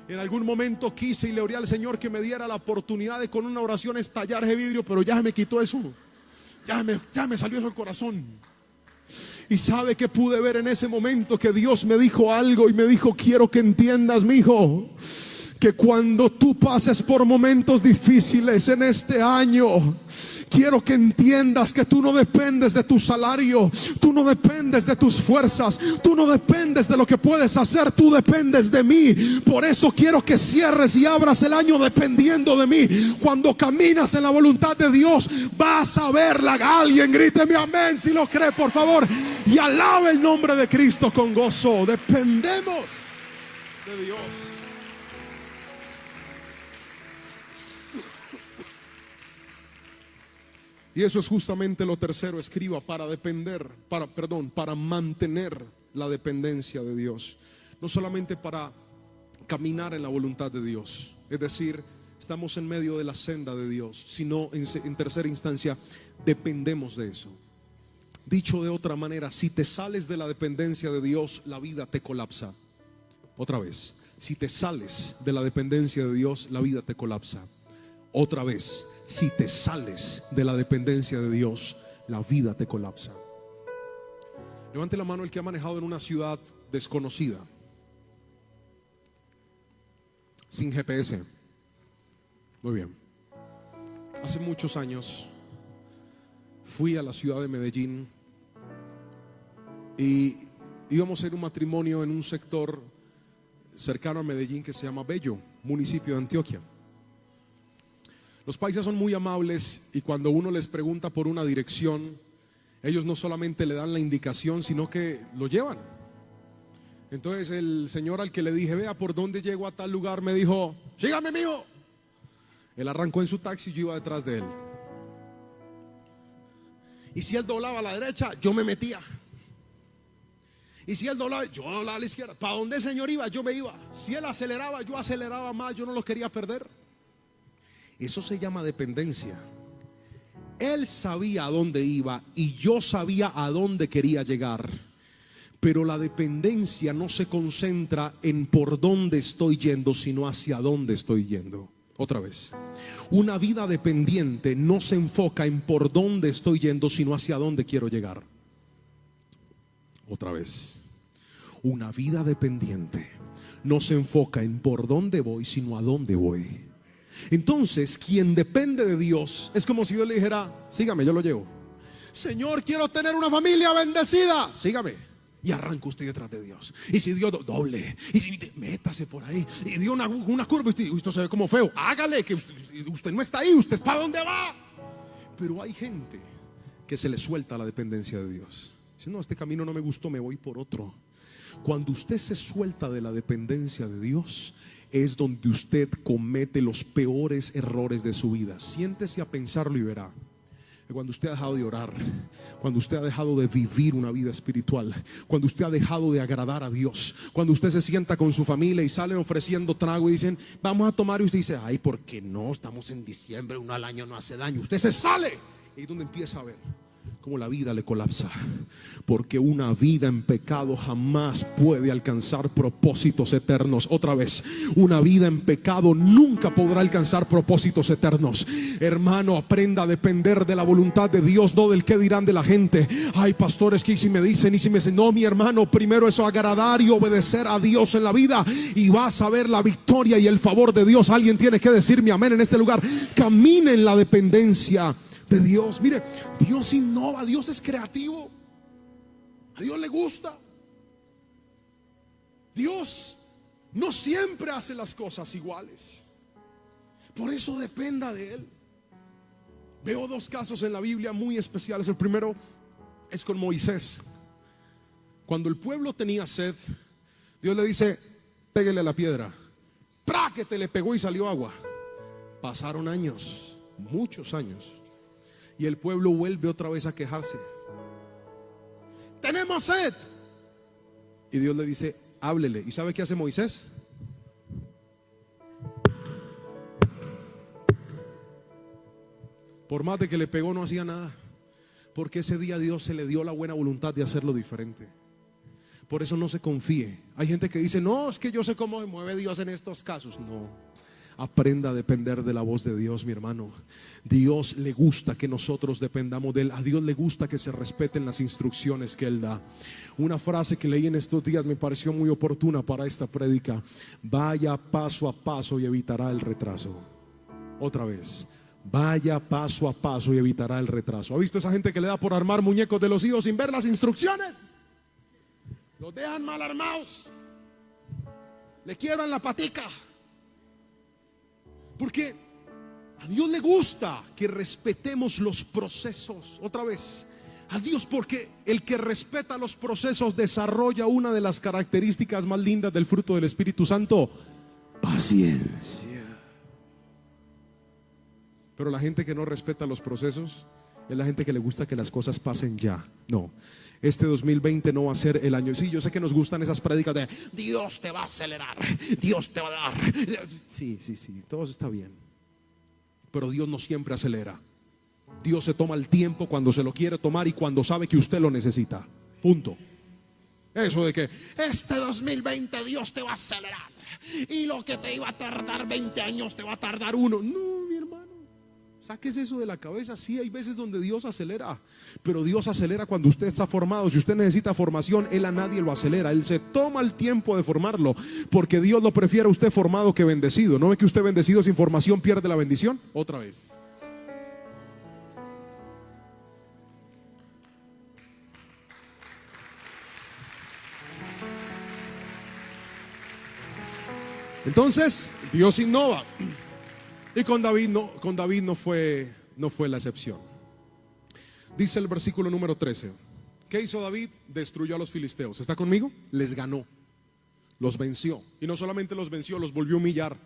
En algún momento quise y le oré al Señor que me diera la oportunidad de con una oración estallar ese vidrio, pero ya se me quitó eso. Ya me salió eso del corazón. Y sabe que pude ver en ese momento que Dios me dijo algo y me dijo: quiero que entiendas, mi hijo, que cuando tú pases por momentos difíciles en este año, quiero que entiendas que tú no dependes de tu salario, tú no dependes de tus fuerzas, tú no dependes de lo que puedes hacer, tú dependes de mí. Por eso quiero que cierres y abras el año dependiendo de mí. Cuando caminas en la voluntad de Dios, vas a verla. Alguien gríteme amén si lo cree, por favor, y alabe el nombre de Cristo con gozo. Dependemos de Dios. Y eso es justamente lo tercero. Escriba: para mantener la dependencia de Dios. No solamente para caminar en la voluntad de Dios, es decir, estamos en medio de la senda de Dios, sino en tercera instancia dependemos de eso. Dicho de otra manera, si te sales de la dependencia de Dios, la vida te colapsa. Otra vez, si te sales de la dependencia de Dios, la vida te colapsa. Otra vez, si te sales de la dependencia de Dios, la vida te colapsa. Levante la mano el que ha manejado en una ciudad desconocida, sin GPS. Muy bien. Hace muchos años fui a la ciudad de Medellín y íbamos a ir a un matrimonio en un sector cercano a Medellín que se llama Bello, municipio de Antioquia. Los paisas son muy amables y cuando uno les pregunta por una dirección, ellos no solamente le dan la indicación, sino que lo llevan. Entonces el señor al que le dije: vea por dónde llego a tal lugar, me dijo: sígame, mijo. Él arrancó en su taxi y yo iba detrás de él. Y si él doblaba a la derecha, yo me metía. Y si él doblaba, yo doblaba a la izquierda. Para donde el señor iba, yo me iba. Si él aceleraba, yo aceleraba más. Yo no lo quería perder. Eso se llama dependencia. Él sabía a dónde iba y yo sabía a dónde quería llegar. Pero la dependencia no se concentra en por dónde estoy yendo, sino hacia dónde estoy yendo. Otra vez, una vida dependiente no se enfoca en por dónde estoy yendo, sino hacia dónde quiero llegar. Otra vez, una vida dependiente no se enfoca en por dónde voy, sino a dónde voy. Entonces, quien depende de Dios es como si Dios le dijera: sígame, yo lo llevo. Señor, quiero tener una familia bendecida, sígame. Y arranca usted detrás de Dios. Y si Dios doble, y si métase por ahí, y dio una curva, y usted se ve como feo, hágale, que usted no está ahí, usted es para dónde va. Pero hay gente que se le suelta la dependencia de Dios. Dice: no, este camino no me gustó, me voy por otro. Cuando usted se suelta de la dependencia de Dios, es donde usted comete los peores errores de su vida. Siéntese a pensarlo y verá. Cuando usted ha dejado de orar, cuando usted ha dejado de vivir una vida espiritual, cuando usted ha dejado de agradar a Dios, cuando usted se sienta con su familia y salen ofreciendo trago y dicen: vamos a tomar, y usted dice: ay, ¿por qué no? Estamos en diciembre, uno al año no hace daño. Usted se sale. Y es donde empieza a ver cómo la vida le colapsa. Porque una vida en pecado jamás puede alcanzar propósitos eternos. Otra vez, una vida en pecado nunca podrá alcanzar propósitos eternos. Hermano, aprenda a depender de la voluntad de Dios, no del qué dirán de la gente. Ay, pastores, que si me dicen, y si me dicen. No, mi hermano, primero eso, agradar y obedecer a Dios en la vida, y vas a ver la victoria y el favor de Dios. Alguien tiene que decirme amén en este lugar. Camine en la dependencia de Dios. Mire, Dios innova, Dios es creativo, a Dios le gusta. Dios no siempre hace las cosas iguales, por eso dependa de Él. Veo dos casos en la Biblia muy especiales. El primero es con Moisés. Cuando el pueblo tenía sed, Dios le dice: pégale a la piedra. ¡Práquete! Le pegó y salió agua. Pasaron años, muchos años, y el pueblo vuelve otra vez a quejarse: tenemos sed. Y Dios le dice: háblele. ¿Y sabe qué hace Moisés? Por más de que le pegó, no hacía nada, porque ese día Dios se le dio la buena voluntad de hacerlo diferente. Por eso no se confíe. Hay gente que dice: no, es que yo sé cómo se mueve Dios en estos casos. No, aprenda a depender de la voz de Dios, mi hermano. Dios le gusta que nosotros dependamos de Él. A Dios le gusta que se respeten las instrucciones que Él da. Una frase que leí en estos días me pareció muy oportuna para esta prédica: vaya paso a paso y evitará el retraso. Otra vez: vaya paso a paso y evitará el retraso. ¿Ha visto esa gente que le da por armar muñecos de los hijos sin ver las instrucciones? Los dejan mal armados, le quiebran la patica. Porque a Dios le gusta que respetemos los procesos. Otra vez, a Dios, porque el que respeta los procesos desarrolla una de las características más lindas del fruto del Espíritu Santo: paciencia. Pero la gente que no respeta los procesos es la gente que le gusta que las cosas pasen ya. No, este 2020 no va a ser el año. Sí, yo sé que nos gustan esas prédicas de Dios te va a acelerar, Dios te va a dar. Sí, todo eso está bien, pero Dios no siempre acelera. Dios se toma el tiempo cuando se lo quiere tomar y cuando sabe que usted lo necesita. Punto. Eso de que este 2020 Dios te va a acelerar y lo que te iba a tardar 20 años te va a tardar uno. No, mi hermano, sáquese eso de la cabeza. Sí, hay veces donde Dios acelera, pero Dios acelera cuando usted está formado. Si usted necesita formación, Él a nadie lo acelera. Él se toma el tiempo de formarlo, porque Dios lo prefiere a usted formado que bendecido. ¿No ve que usted bendecido sin formación pierde la bendición? Otra vez. Entonces Dios innova. Y con David no fue la excepción. Dice el versículo número 13: ¿qué hizo David? Destruyó a los filisteos. ¿Está conmigo? Les ganó, los venció. Y no solamente los venció, los volvió a humillar.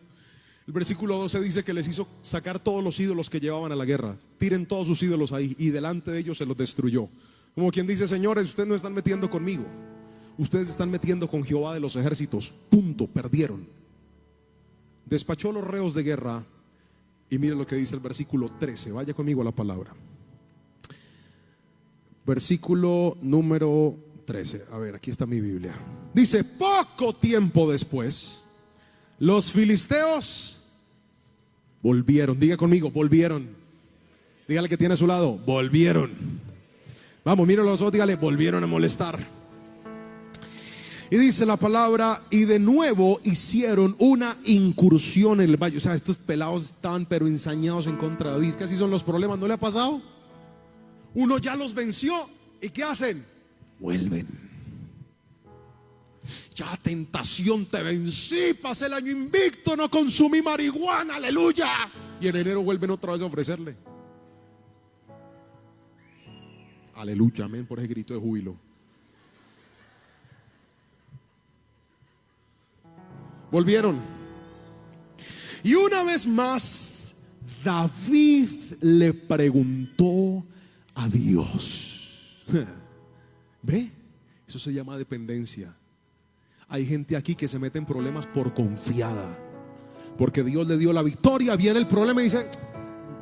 El versículo 12 dice que les hizo sacar todos los ídolos que llevaban a la guerra. Tiren todos sus ídolos ahí, y delante de ellos se los destruyó. Como quien dice: señores, ustedes no están metiendo conmigo, ustedes están metiendo con Jehová de los ejércitos. Punto, perdieron. Despachó los reos de guerra. Y miren lo que dice el versículo 13. Vaya conmigo a la palabra. Versículo número 13. A ver, aquí está mi Biblia. Dice: poco tiempo después, los filisteos volvieron. Diga conmigo: volvieron. Dígale que tiene a su lado: volvieron. Vamos, mírenlo los ojos, dígale: volvieron a molestar. Y dice la palabra: y de nuevo hicieron una incursión en el valle. O sea, estos pelados están pero ensañados en contra de David. Que así son los problemas. ¿No le ha pasado? Uno ya los venció, ¿y qué hacen? Vuelven. Ya tentación, te vencí, pasé el año invicto, no consumí marihuana, aleluya. Y en enero vuelven otra vez a ofrecerle. Aleluya, amén, por ese grito de júbilo. Volvieron. Y una vez más David le preguntó a Dios. ¿Ve? Eso se llama dependencia. Hay gente aquí que se mete en problemas por confiada, porque Dios le dio la victoria. Viene el problema y dice: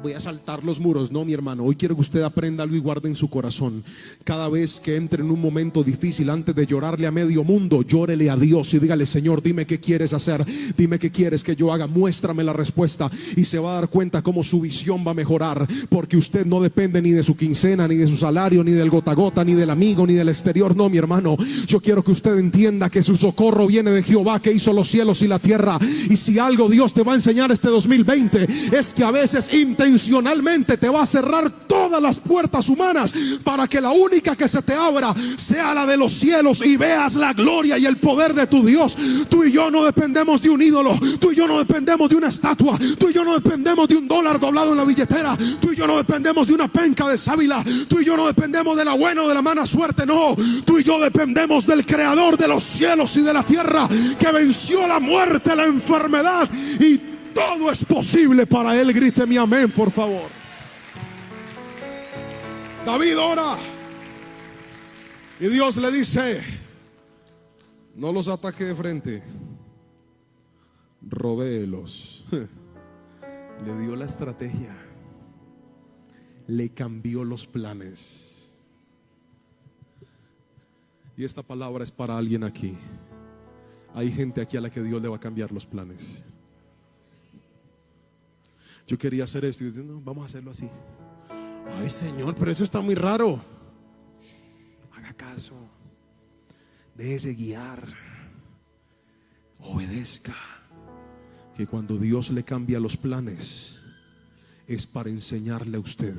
voy a saltar los muros. No, mi hermano, hoy quiero que usted aprenda algo y guarde en su corazón. Cada vez que entre en un momento difícil, antes de llorarle a medio mundo, llórele a Dios y dígale: Señor, dime qué quieres hacer, dime qué quieres que yo haga, muéstrame la respuesta. Y se va a dar cuenta cómo su visión va a mejorar, porque usted no depende ni de su quincena, ni de su salario, ni del gota a gota, ni del amigo, ni del exterior. No, mi hermano, yo quiero que usted entienda que su socorro viene de Jehová, que hizo los cielos y la tierra. Y si algo Dios te va a enseñar este 2020 es que a veces intencionalmente intencionalmente te va a cerrar todas las puertas humanas para que la única que se te abra sea la de los cielos y veas la gloria y el poder de tu Dios. Tú y yo no dependemos de un ídolo, tú y yo no dependemos de una estatua, tú y yo no dependemos de un dólar doblado en la billetera, tú y yo no dependemos de una penca de sábila, tú y yo no dependemos de la buena o de la mala suerte. No, tú y yo dependemos del creador de los cielos y de la tierra, que venció la muerte, la enfermedad, y todo es posible para él. Gríteme amén, por favor. David ora y Dios le dice: no los ataque de frente, rodéelos. Le dio la estrategia, le cambió los planes. Y esta palabra es para alguien aquí. Hay gente aquí a la que Dios le va a cambiar los planes. Yo quería hacer esto y dice: no, vamos a hacerlo así. Ay, Señor, pero eso está muy raro. Haga caso, déjese guiar, obedezca. Que cuando Dios le cambia los planes es para enseñarle a usted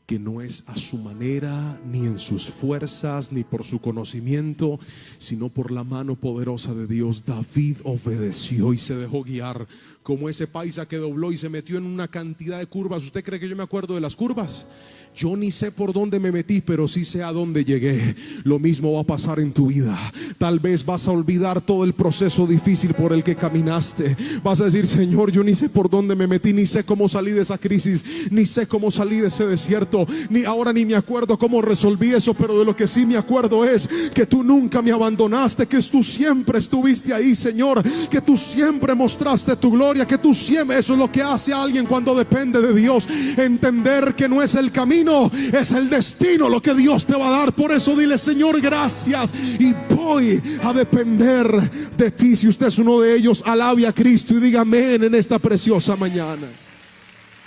que no es a su manera, ni en sus fuerzas, ni por su conocimiento, sino por la mano poderosa de Dios. David obedeció y se dejó guiar, como ese paisa que dobló y se metió en una cantidad de curvas. ¿Usted cree que yo me acuerdo de las curvas? Yo ni sé por dónde me metí, pero sí sé a dónde llegué. Lo mismo va a pasar en tu vida. Tal vez vas a olvidar todo el proceso difícil por el que caminaste. Vas a decir: Señor, yo ni sé por dónde me metí, ni sé cómo salí de esa crisis, ni sé cómo salí de ese desierto, ni me acuerdo cómo resolví eso. Pero de lo que sí me acuerdo es que tú nunca me abandonaste, que tú siempre estuviste ahí, Señor, que tú siempre mostraste tu gloria, que tú siempre. Eso es lo que hace a alguien cuando depende de Dios: entender que no es el camino, es el destino lo que Dios te va a dar. Por eso dile: Señor, gracias, y voy a depender de ti. Si usted es uno de ellos, alabe a Cristo y diga amén en esta preciosa mañana.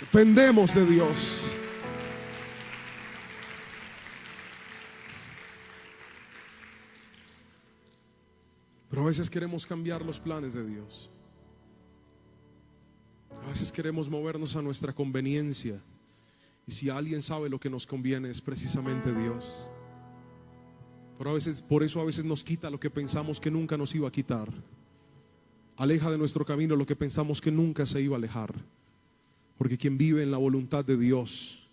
Dependemos de Dios. Pero a veces queremos cambiar los planes de Dios. A veces queremos movernos a nuestra conveniencia. Y si alguien sabe lo que nos conviene, es precisamente Dios. Pero a veces, por eso a veces nos quita lo que pensamos que nunca nos iba a quitar. Aleja de nuestro camino lo que pensamos que nunca se iba a alejar. Porque quien vive en la voluntad de Dios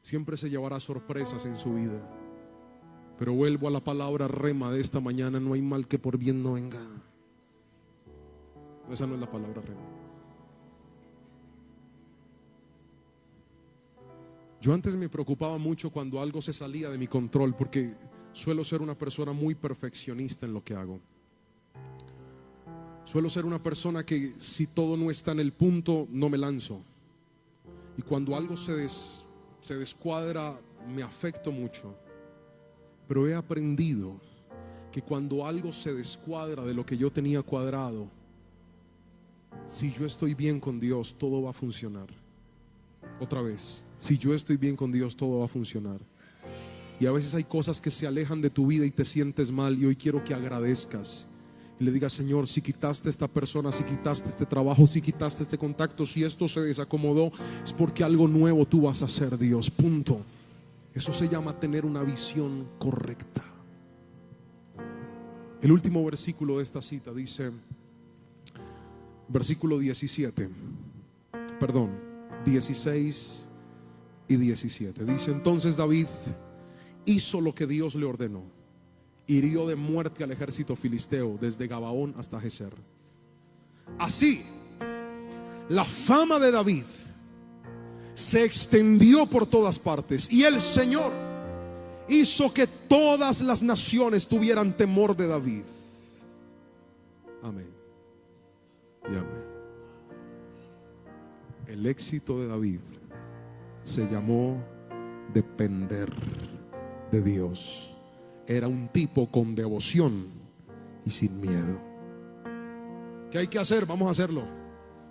siempre se llevará sorpresas en su vida. Pero vuelvo a la palabra rema de esta mañana: no hay mal que por bien no venga. Esa no es la palabra rema. Yo antes me preocupaba mucho cuando algo se salía de mi control, porque suelo ser una persona muy perfeccionista en lo que hago. Suelo ser una persona que si todo no está en el punto, no me lanzo. Y cuando algo se descuadra, me afecto mucho. Pero he aprendido que cuando algo se descuadra de lo que yo tenía cuadrado, si yo estoy bien con Dios, todo va a funcionar. Otra vez, si yo estoy bien con Dios, todo va a funcionar. Y a veces hay cosas que se alejan de tu vida y te sientes mal, y hoy quiero que agradezcas y le digas: Señor, si quitaste esta persona, si quitaste este trabajo, si quitaste este contacto, si esto se desacomodó, es porque algo nuevo tú vas a hacer, Dios, punto. Eso se llama tener una visión correcta. El último versículo de esta cita dice, versículo 16 y 17. Dice: entonces David hizo lo que Dios le ordenó. Hirió de muerte al ejército filisteo desde Gabaón hasta Geser. Así, la fama de David se extendió por todas partes, y el Señor hizo que todas las naciones tuvieran temor de David. Amén y amén. El éxito de David se llamó depender de Dios. Era un tipo con devoción y sin miedo. ¿Qué hay que hacer? Vamos a hacerlo.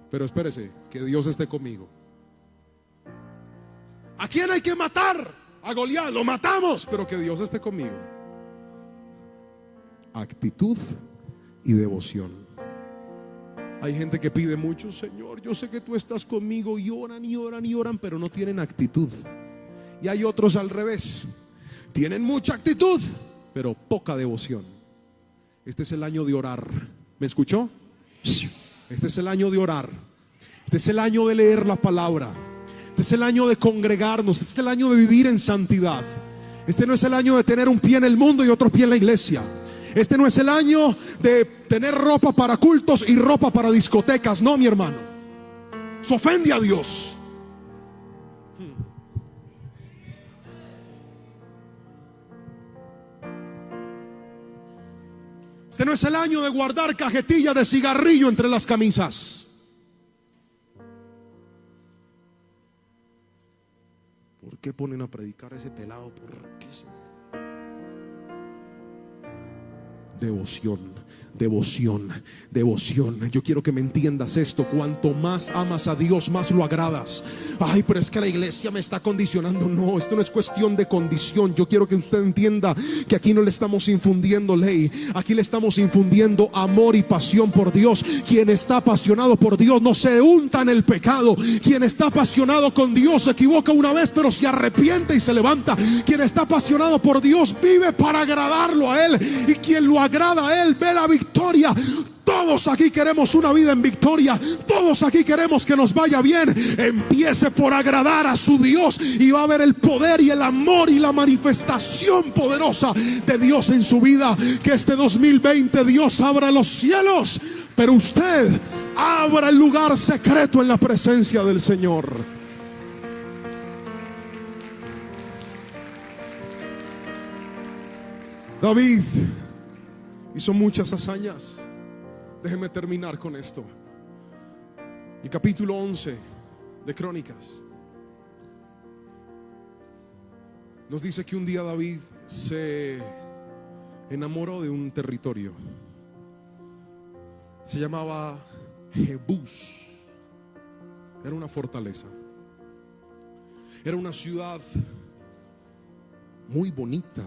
Pero espérese, que Dios esté conmigo. ¿A quién hay que matar? A Goliat, lo matamos, pero que Dios esté conmigo. Actitud y devoción. Hay gente que pide mucho: Señor, yo sé que tú estás conmigo, y oran y oran y oran, pero no tienen actitud. Y hay otros al revés, tienen mucha actitud, pero poca devoción. Este es el año de orar. ¿Me escuchó? Este es el año de orar. Este es el año de leer la palabra. Este es el año de congregarnos. Este es el año de vivir en santidad. Este no es el año de tener un pie en el mundo y otro pie en la iglesia. Este no es el año de tener ropa para cultos y ropa para discotecas. No, mi hermano. Eso ofende a Dios. Este no es el año de guardar cajetilla de cigarrillo entre las camisas. ¿Por qué ponen a predicar a ese pelado? ¿Por qué? Devoción, devoción, devoción. Yo quiero que me entiendas esto: cuanto más amas a Dios, más lo agradas. Ay, pero es que la iglesia me está condicionando. No, esto no es cuestión de condición. Yo quiero que usted entienda que aquí no le estamos infundiendo ley, aquí le estamos infundiendo amor y pasión por Dios. Quien está apasionado por Dios no se unta en el pecado. Quien está apasionado con Dios se equivoca una vez, pero se arrepiente y se levanta. Quien está apasionado por Dios vive para agradarlo a Él, y quien lo agrada a Él ve la victoria. Todos aquí queremos una vida en victoria. Todos aquí queremos que nos vaya bien. Empiece por agradar a su Dios, y va a ver el poder y el amor y la manifestación poderosa de Dios en su vida. Que este 2020 Dios abra los cielos, pero usted abra el lugar secreto en la presencia del Señor. David hizo muchas hazañas. Déjeme terminar con esto. El capítulo 11 de Crónicas nos dice que un día David se enamoró de un territorio. Se llamaba Jebús. Era una fortaleza. Era una ciudad muy bonita,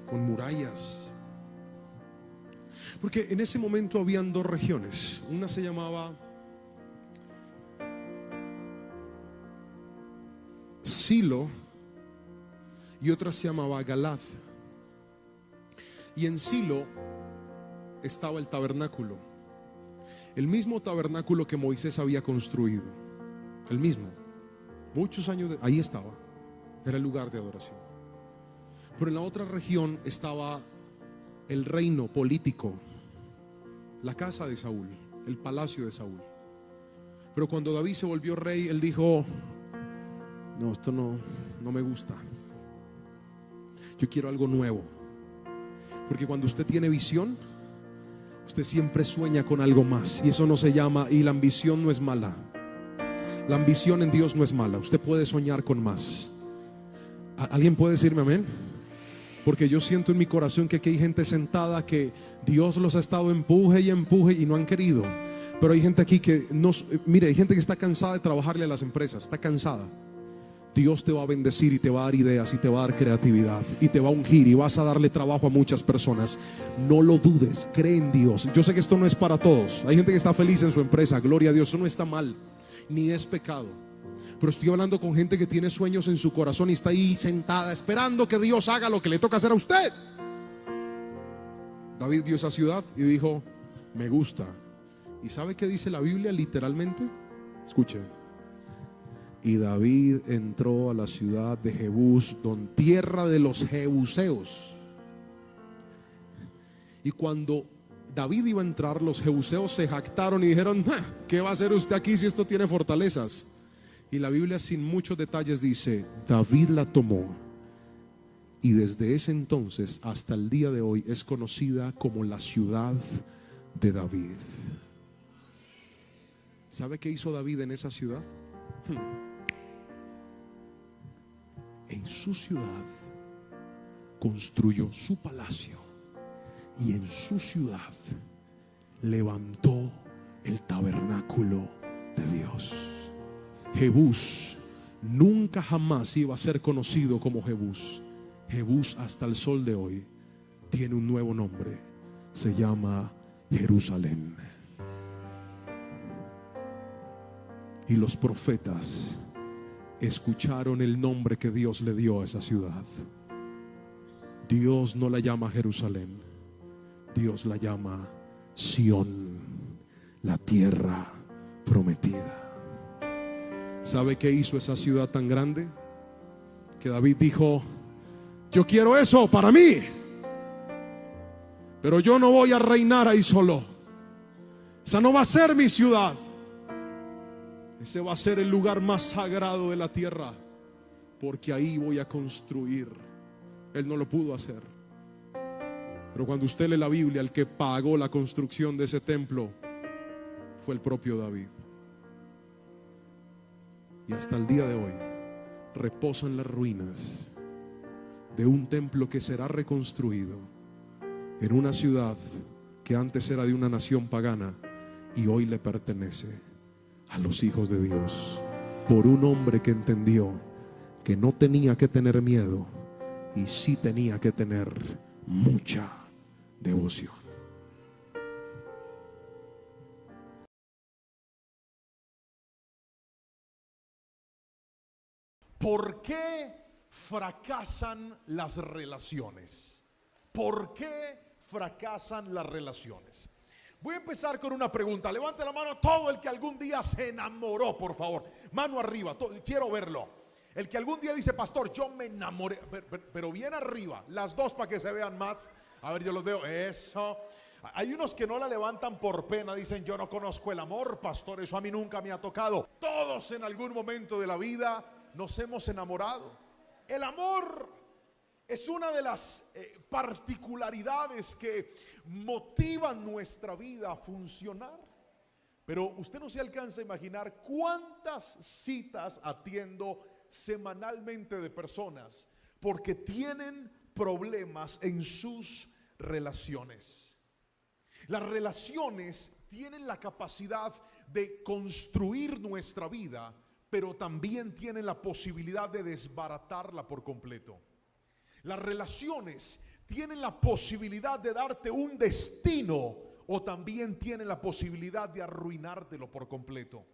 con murallas. Porque en ese momento habían dos regiones. Una se llamaba Silo y otra se llamaba Galad. Y en Silo estaba el tabernáculo, el mismo tabernáculo que Moisés había construido, el mismo, muchos años ahí estaba. Era el lugar de adoración. Pero en la otra región estaba el reino político, la casa de Saúl, el palacio de Saúl. Pero cuando David se volvió rey, él dijo: no, esto no me gusta. Yo quiero algo nuevo. Porque cuando usted tiene visión, usted siempre sueña con algo más. Y eso no se llama, y la ambición no es mala. La ambición en Dios no es mala. Usted puede soñar con más. ¿Alguien puede decirme amén? Porque yo siento en mi corazón que aquí hay gente sentada que Dios los ha estado empuje y empuje y no han querido. Pero hay gente aquí que no, mire, hay gente que está cansada de trabajarle a las empresas, está cansada. Dios te va a bendecir y te va a dar ideas y te va a dar creatividad y te va a ungir y vas a darle trabajo a muchas personas. No lo dudes, cree en Dios. Yo sé que esto no es para todos. Hay gente que está feliz en su empresa, gloria a Dios, eso no está mal, ni es pecado. Pero estoy hablando con gente que tiene sueños en su corazón y está ahí sentada esperando que Dios haga lo que le toca hacer a usted. David vio esa ciudad y dijo: me gusta. ¿Y sabe qué dice la Biblia literalmente? Escuche. Y David entró a la ciudad de Jebús, tierra de los jebuseos. Y cuando David iba a entrar, los jebuseos se jactaron y dijeron: ¿qué va a hacer usted aquí si esto tiene fortalezas? Y la Biblia, sin muchos detalles, dice: David la tomó, y desde ese entonces hasta el día de hoy es conocida como la ciudad de David. ¿Sabe qué hizo David en esa ciudad? En su ciudad construyó su palacio, y en su ciudad levantó el tabernáculo de Dios. Jebús nunca jamás iba a ser conocido como Jebús. Jebús hasta el sol de hoy tiene un nuevo nombre. Se llama Jerusalén. Y los profetas escucharon el nombre que Dios le dio a esa ciudad. Dios no la llama Jerusalén, Dios la llama Sión, la tierra prometida. ¿Sabe qué hizo esa ciudad tan grande? Que David dijo: yo quiero eso para mí, pero yo no voy a reinar ahí solo. Esa no va a ser mi ciudad. Ese va a ser el lugar más sagrado de la tierra, porque ahí voy a construir. Él no lo pudo hacer, pero cuando usted lee la Biblia, el que pagó la construcción de ese templo fue el propio David. Y hasta el día de hoy reposan las ruinas de un templo que será reconstruido en una ciudad que antes era de una nación pagana y hoy le pertenece a los hijos de Dios, por un hombre que entendió que no tenía que tener miedo y sí tenía que tener mucha devoción. ¿Por qué fracasan las relaciones? ¿Por qué fracasan las relaciones? Voy a empezar con una pregunta. Levante la mano todo el que algún día se enamoró, por favor. Mano arriba, quiero verlo. El que algún día dice: pastor, yo me enamoré. Pero bien arriba, las dos para que se vean más. A ver, yo los veo. Eso. Hay unos que no la levantan por pena. Dicen: yo no conozco el amor, pastor, eso a mí nunca me ha tocado. Todos en algún momento de la vida nos hemos enamorado. El amor es una de las particularidades que motivan nuestra vida a funcionar. Pero usted no se alcanza a imaginar cuántas citas atiendo semanalmente de personas porque tienen problemas en sus relaciones. Las relaciones tienen la capacidad de construir nuestra vida, pero también tienen la posibilidad de desbaratarla por completo. Las relaciones tienen la posibilidad de darte un destino, o también tienen la posibilidad de arruinártelo por completo.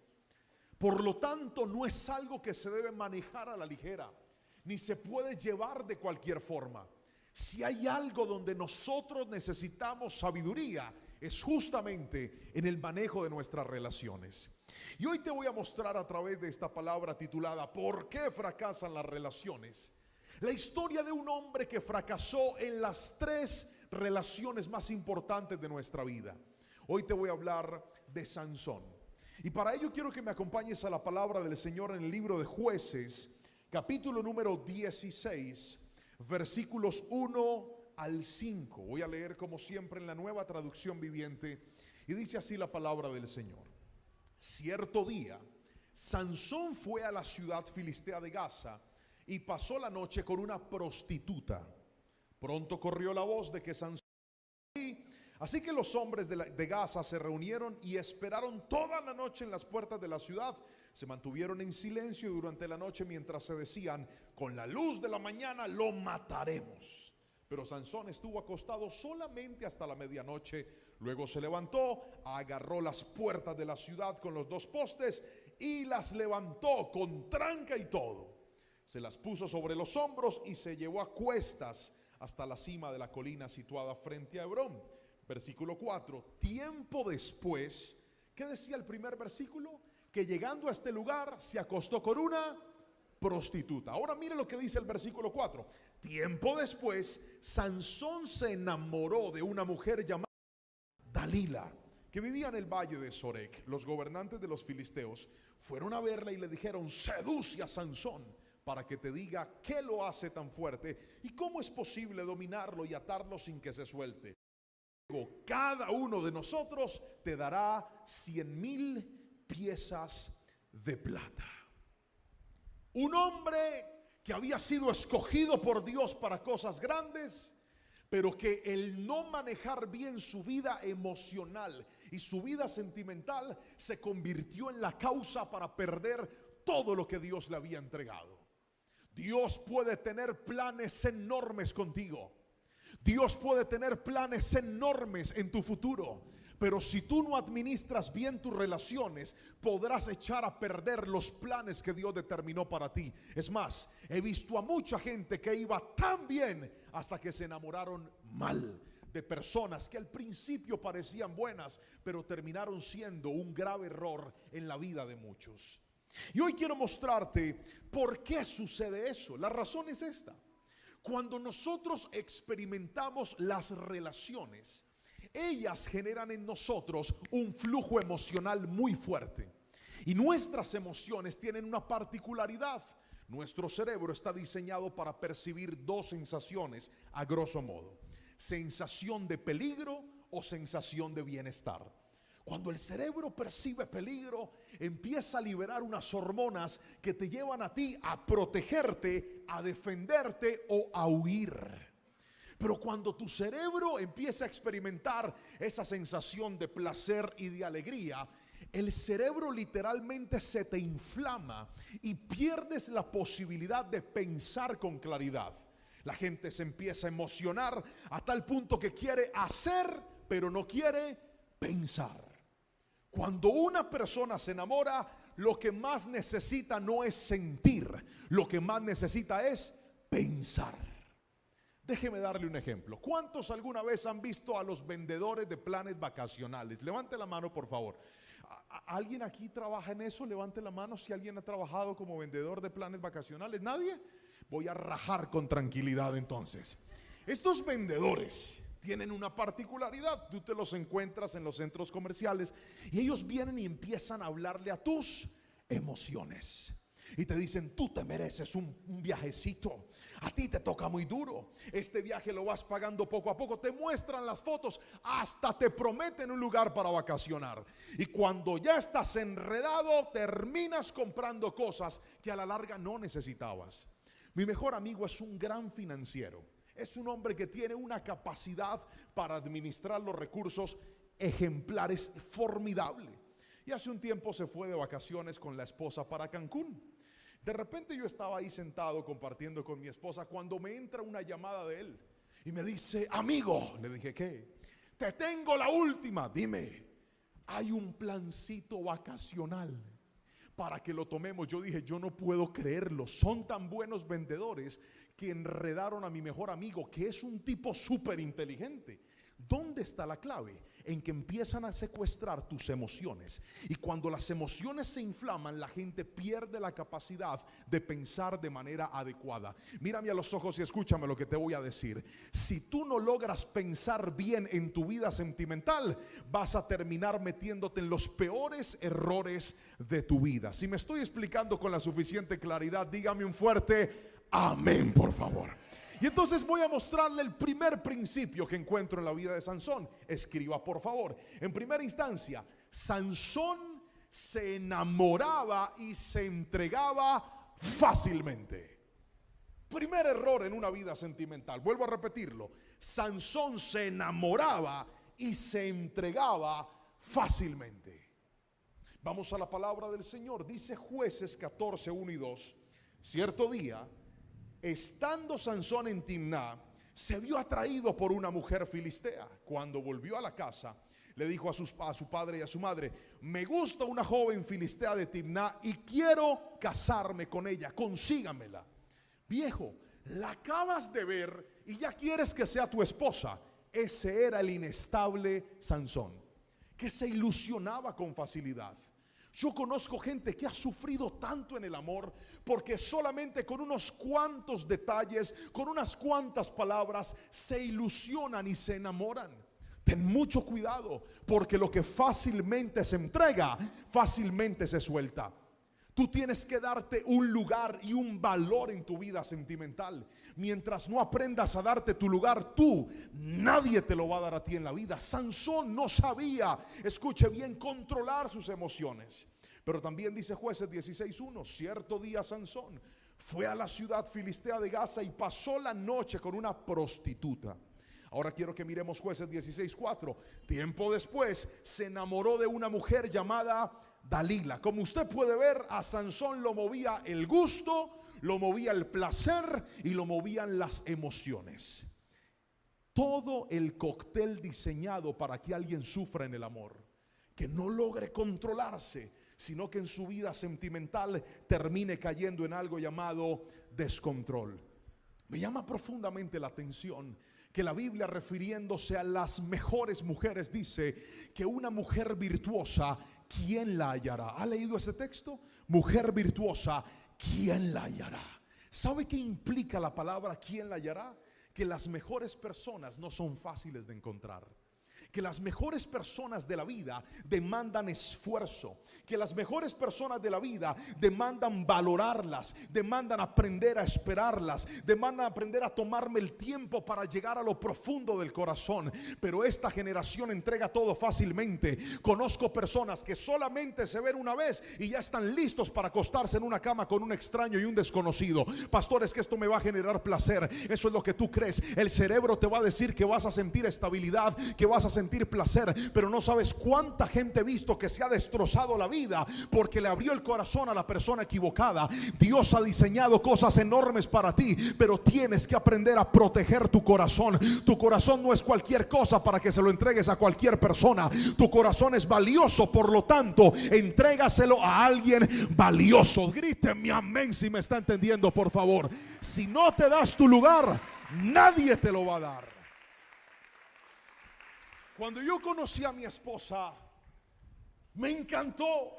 Por lo tanto, no es algo que se debe manejar a la ligera, ni se puede llevar de cualquier forma. Si hay algo donde nosotros necesitamos sabiduría, es justamente en el manejo de nuestras relaciones. Y hoy te voy a mostrar a través de esta palabra titulada ¿por qué fracasan las relaciones? La historia de un hombre que fracasó en las tres relaciones más importantes de nuestra vida. Hoy te voy a hablar de Sansón. Y para ello quiero que me acompañes a la palabra del Señor en el libro de Jueces, capítulo número 16, versículos 1 al 5. Voy a leer como siempre en la Nueva Traducción Viviente y dice así la palabra del Señor. Cierto día, Sansón fue a la ciudad filistea de Gaza y pasó la noche con una prostituta. Pronto corrió la voz de que Sansón estaba ahí, así que los hombres de Gaza se reunieron y esperaron toda la noche en las puertas de la ciudad. Se mantuvieron en silencio durante la noche mientras se decían: con la luz de la mañana lo mataremos. Pero Sansón estuvo acostado solamente hasta la medianoche. Luego se levantó, agarró las puertas de la ciudad con los dos postes y las levantó con tranca y todo. Se las puso sobre los hombros y se llevó a cuestas hasta la cima de la colina situada frente a Hebrón. Versículo 4. Tiempo después, ¿qué decía el primer versículo? Que llegando a este lugar se acostó con una prostituta. Ahora mire lo que dice el versículo 4. Tiempo después, Sansón se enamoró de una mujer llamada Dalila, que vivía en el valle de Sorek. Los gobernantes de los filisteos fueron a verla y le dijeron: seduce a Sansón para que te diga qué lo hace tan fuerte y cómo es posible dominarlo y atarlo sin que se suelte. Luego cada uno de nosotros te dará 100,000 piezas de plata. Un hombre que había sido escogido por Dios para cosas grandes, pero que el no manejar bien su vida emocional y su vida sentimental se convirtió en la causa para perder todo lo que Dios le había entregado. Dios puede tener planes enormes contigo. Dios puede tener planes enormes en tu futuro, Pero si tú no administras bien tus relaciones, podrás echar a perder los planes que Dios determinó para ti. Es más, he visto a mucha gente que iba tan bien hasta que se enamoraron mal de personas que al principio parecían buenas, pero terminaron siendo un grave error en la vida de muchos. Y hoy quiero mostrarte por qué sucede eso. La razón es esta: cuando nosotros experimentamos las relaciones, ellas generan en nosotros un flujo emocional muy fuerte. Y nuestras emociones tienen una particularidad. Nuestro cerebro está diseñado para percibir dos sensaciones a grosso modo: sensación de peligro o sensación de bienestar. Cuando el cerebro percibe peligro, empieza a liberar unas hormonas que te llevan a ti a protegerte, a defenderte o a huir. Pero cuando tu cerebro empieza a experimentar esa sensación de placer y de alegría, el cerebro literalmente se te inflama y pierdes la posibilidad de pensar con claridad. La gente se empieza a emocionar a tal punto que quiere hacer, pero no quiere pensar. Cuando una persona se enamora, lo que más necesita no es sentir, lo que más necesita es pensar. Déjeme darle un ejemplo. ¿Cuántos alguna vez han visto a los vendedores de planes vacacionales? Levante la mano, por favor. ¿Alguien aquí trabaja en eso? Levante la mano si alguien ha trabajado como vendedor de planes vacacionales. ¿Nadie? Voy a rajar con tranquilidad entonces. Estos vendedores tienen una particularidad. Tú te los encuentras en los centros comerciales y ellos vienen y empiezan a hablarle a tus emociones. Y te dicen: tú te mereces un viajecito, a ti te toca muy duro, este viaje lo vas pagando poco a poco. Te muestran las fotos, hasta te prometen un lugar para vacacionar. Y cuando ya estás enredado, terminas comprando cosas que a la larga no necesitabas. Mi mejor amigo es un gran financiero. Es un hombre que tiene una capacidad para administrar los recursos ejemplares, formidable. Y hace un tiempo se fue de vacaciones con la esposa para Cancún. De repente yo estaba ahí sentado compartiendo con mi esposa cuando me entra una llamada de él y me dice: amigo. Le dije: ¿qué? Te tengo la última. Dime. Hay un plancito vacacional para que lo tomemos. Yo dije: yo no puedo creerlo. Son tan buenos vendedores que enredaron a mi mejor amigo, que es un tipo súper inteligente. ¿Dónde está la clave? En que empiezan a secuestrar tus emociones. Y cuando las emociones se inflaman, la gente pierde la capacidad de pensar de manera adecuada. Mírame a los ojos y escúchame lo que te voy a decir. Si tú no logras pensar bien en tu vida sentimental, vas a terminar metiéndote en los peores errores de tu vida. Si me estoy explicando con la suficiente claridad, dígame un fuerte amén, por favor. Y entonces voy a mostrarle el primer principio que encuentro en la vida de Sansón. Escriba, por favor. En primera instancia, Sansón se enamoraba y se entregaba fácilmente. Primer error en una vida sentimental. Vuelvo a repetirlo. Sansón se enamoraba y se entregaba fácilmente. Vamos a la palabra del Señor. Dice Jueces 14, 1 y 2. Cierto día, estando Sansón en Timná, se vio atraído por una mujer filistea. Cuando volvió a la casa, le dijo a su padre y a su madre: me gusta una joven filistea de Timná y quiero casarme con ella, consígamela. Viejo, la acabas de ver y ya quieres que sea tu esposa. Ese era el inestable Sansón, que se ilusionaba con facilidad. Yo conozco gente que ha sufrido tanto en el amor porque solamente con unos cuantos detalles, con unas cuantas palabras, se ilusionan y se enamoran. Ten mucho cuidado, porque lo que fácilmente se entrega, fácilmente se suelta. Tú tienes que darte un lugar y un valor en tu vida sentimental. Mientras no aprendas a darte tu lugar, nadie te lo va a dar a ti en la vida. Sansón no sabía, escuche bien, controlar sus emociones. Pero también dice Jueces 16:1, cierto día Sansón fue a la ciudad filistea de Gaza y pasó la noche con una prostituta. Ahora quiero que miremos Jueces 16:4. Tiempo después se enamoró de una mujer llamada Dalila. Como usted puede ver, a Sansón lo movía el gusto, lo movía el placer y lo movían las emociones. todo el cóctel diseñado para que alguien sufra en el amor, que no logre controlarse, sino que en su vida sentimental termine cayendo en algo llamado descontrol. Me llama profundamente la atención que la Biblia, refiriéndose a las mejores mujeres, dice que una mujer virtuosa, ¿quién la hallará? ¿Ha leído ese texto? Mujer virtuosa, ¿quién la hallará? ¿Sabe qué implica la palabra quién la hallará? Que las mejores personas no son fáciles de encontrar. Que las mejores personas de la vida demandan esfuerzo, que las mejores personas de la vida demandan valorarlas, demandan aprender a esperarlas, demandan aprender a tomarme el tiempo para llegar a lo profundo del corazón. Pero esta generación entrega todo fácilmente. Conozco personas que solamente se ven una vez y ya están listos para acostarse en una cama con un extraño y un desconocido. Pastor, es que esto me va a generar placer. Eso es lo que tú crees. El cerebro te va a decir que vas a sentir estabilidad, que vas a sentir placer, pero no sabes cuánta gente he visto que se ha destrozado la vida porque le abrió el corazón a la persona equivocada. Dios ha diseñado cosas enormes para ti, pero tienes que aprender a proteger tu corazón. Tu corazón no es cualquier cosa para que se lo entregues a cualquier persona. Tu corazón es valioso, por lo tanto, entrégaselo a alguien valioso. Gríteme amén si me está entendiendo, por favor. Si no te das tu lugar, nadie te lo va a dar. Cuando yo conocí a mi esposa, me encantó.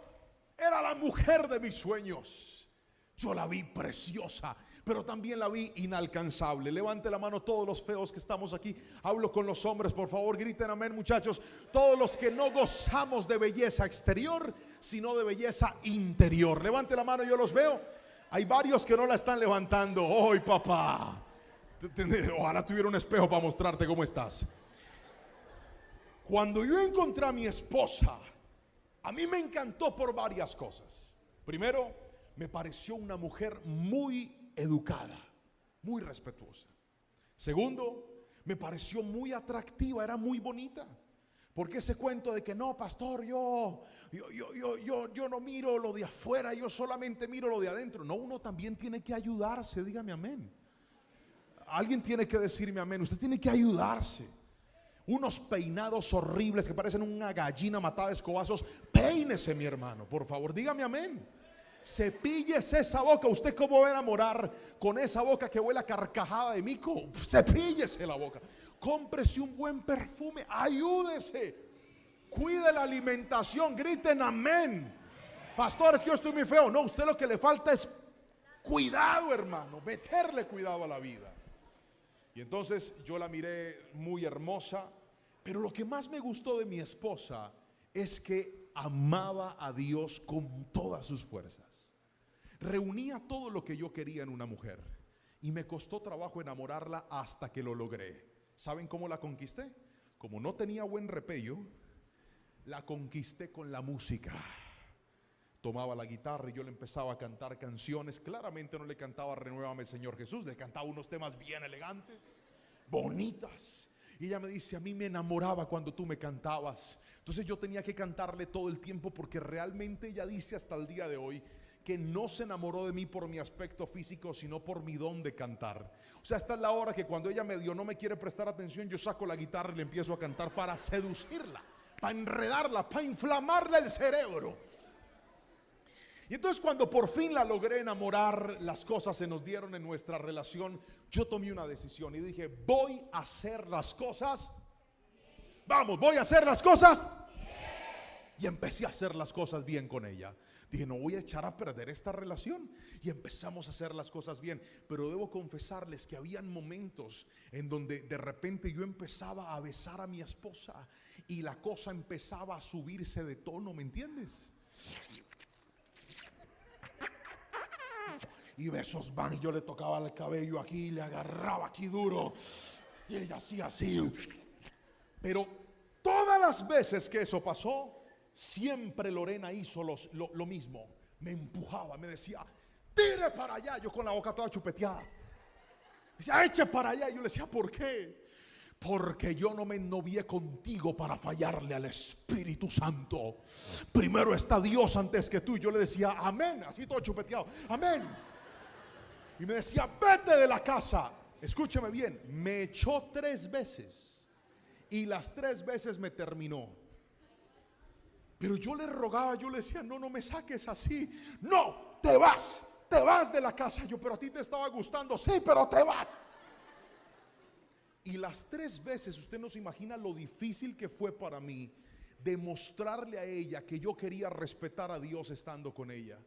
Era la mujer de mis sueños. Yo la vi preciosa, pero también la vi inalcanzable. Levante la mano todos los feos que estamos aquí. Hablo con los hombres, por favor, griten amén, muchachos. Todos los que no gozamos de belleza exterior, sino de belleza interior. Levante la mano, yo los veo. Hay varios que no la están levantando. ¡Ay, papá! Ojalá tuviera un espejo para mostrarte cómo estás. Cuando yo encontré a mi esposa, a mí me encantó por varias cosas. Primero, me pareció una mujer muy educada, muy respetuosa. Segundo, me pareció muy atractiva, era muy bonita. Porque ese cuento de que no, pastor, yo no miro lo de afuera, yo solamente miro lo de adentro. No, uno también tiene que ayudarse, dígame amén. Alguien tiene que decirme amén, usted tiene que ayudarse. Unos peinados horribles que parecen una gallina matada de escobazos, peínese, mi hermano, por favor, dígame amén. Cepíllese esa boca. ¿Usted cómo va a enamorar con esa boca que huele a carcajada de mico? Cepíllese la boca. Cómprese un buen perfume, ayúdese, cuide la alimentación, griten amén. Pastor, es que yo estoy muy feo. No, usted lo que le falta es cuidado, hermano, meterle cuidado a la vida. Y entonces yo la miré muy hermosa, pero lo que más me gustó de mi esposa es que amaba a Dios con todas sus fuerzas. Reunía todo lo que yo quería en una mujer y me costó trabajo enamorarla hasta que lo logré. ¿Saben cómo la conquisté? Como no tenía buen repello, la conquisté con la música. Tomaba la guitarra y yo le empezaba a cantar canciones. Claramente no le cantaba Renuévame Señor Jesús, le cantaba unos temas bien elegantes, bonitas. Y ella me dice, a mí me enamoraba cuando tú me cantabas. Entonces yo tenía que cantarle todo el tiempo, porque realmente ella dice hasta el día de hoy que no se enamoró de mí por mi aspecto físico, sino por mi don de cantar. O sea, esta es la hora que cuando ella medio no me quiere prestar atención, yo saco la guitarra y le empiezo a cantar para seducirla, para enredarla, para inflamarle el cerebro. Y entonces cuando por fin la logré enamorar, las cosas se nos dieron en nuestra relación. Yo tomé una decisión y dije, voy a hacer las cosas. Vamos, voy a hacer las cosas. Y empecé a hacer las cosas bien con ella. Dije, no voy a echar a perder esta relación. Y empezamos a hacer las cosas bien. Pero debo confesarles que habían momentos en donde de repente yo empezaba a besar a mi esposa y la cosa empezaba a subirse de tono, ¿me entiendes? Y besos van y yo le tocaba el cabello aquí, le agarraba aquí duro y ella hacía así. Pero todas las veces que eso pasó, siempre Lorena hizo lo mismo. Me empujaba, me decía, tire para allá. Yo con la boca toda chupeteada. Me decía, eche para allá. Y yo le decía, ¿por qué? Porque yo no me ennovié contigo para fallarle al Espíritu Santo. Primero está Dios antes que tú. Y yo le decía, amén, así todo chupeteado, amén. Y me decía, vete de la casa. Escúcheme bien, me echó 3 veces y las 3 veces me terminó. Pero yo le rogaba, yo le decía, no, no me saques así. No, te vas de la casa. Yo, pero a ti te estaba gustando. Sí, pero te vas. Y las 3 veces, usted no se imagina lo difícil que fue para mí demostrarle a ella que yo quería respetar a Dios estando con ella.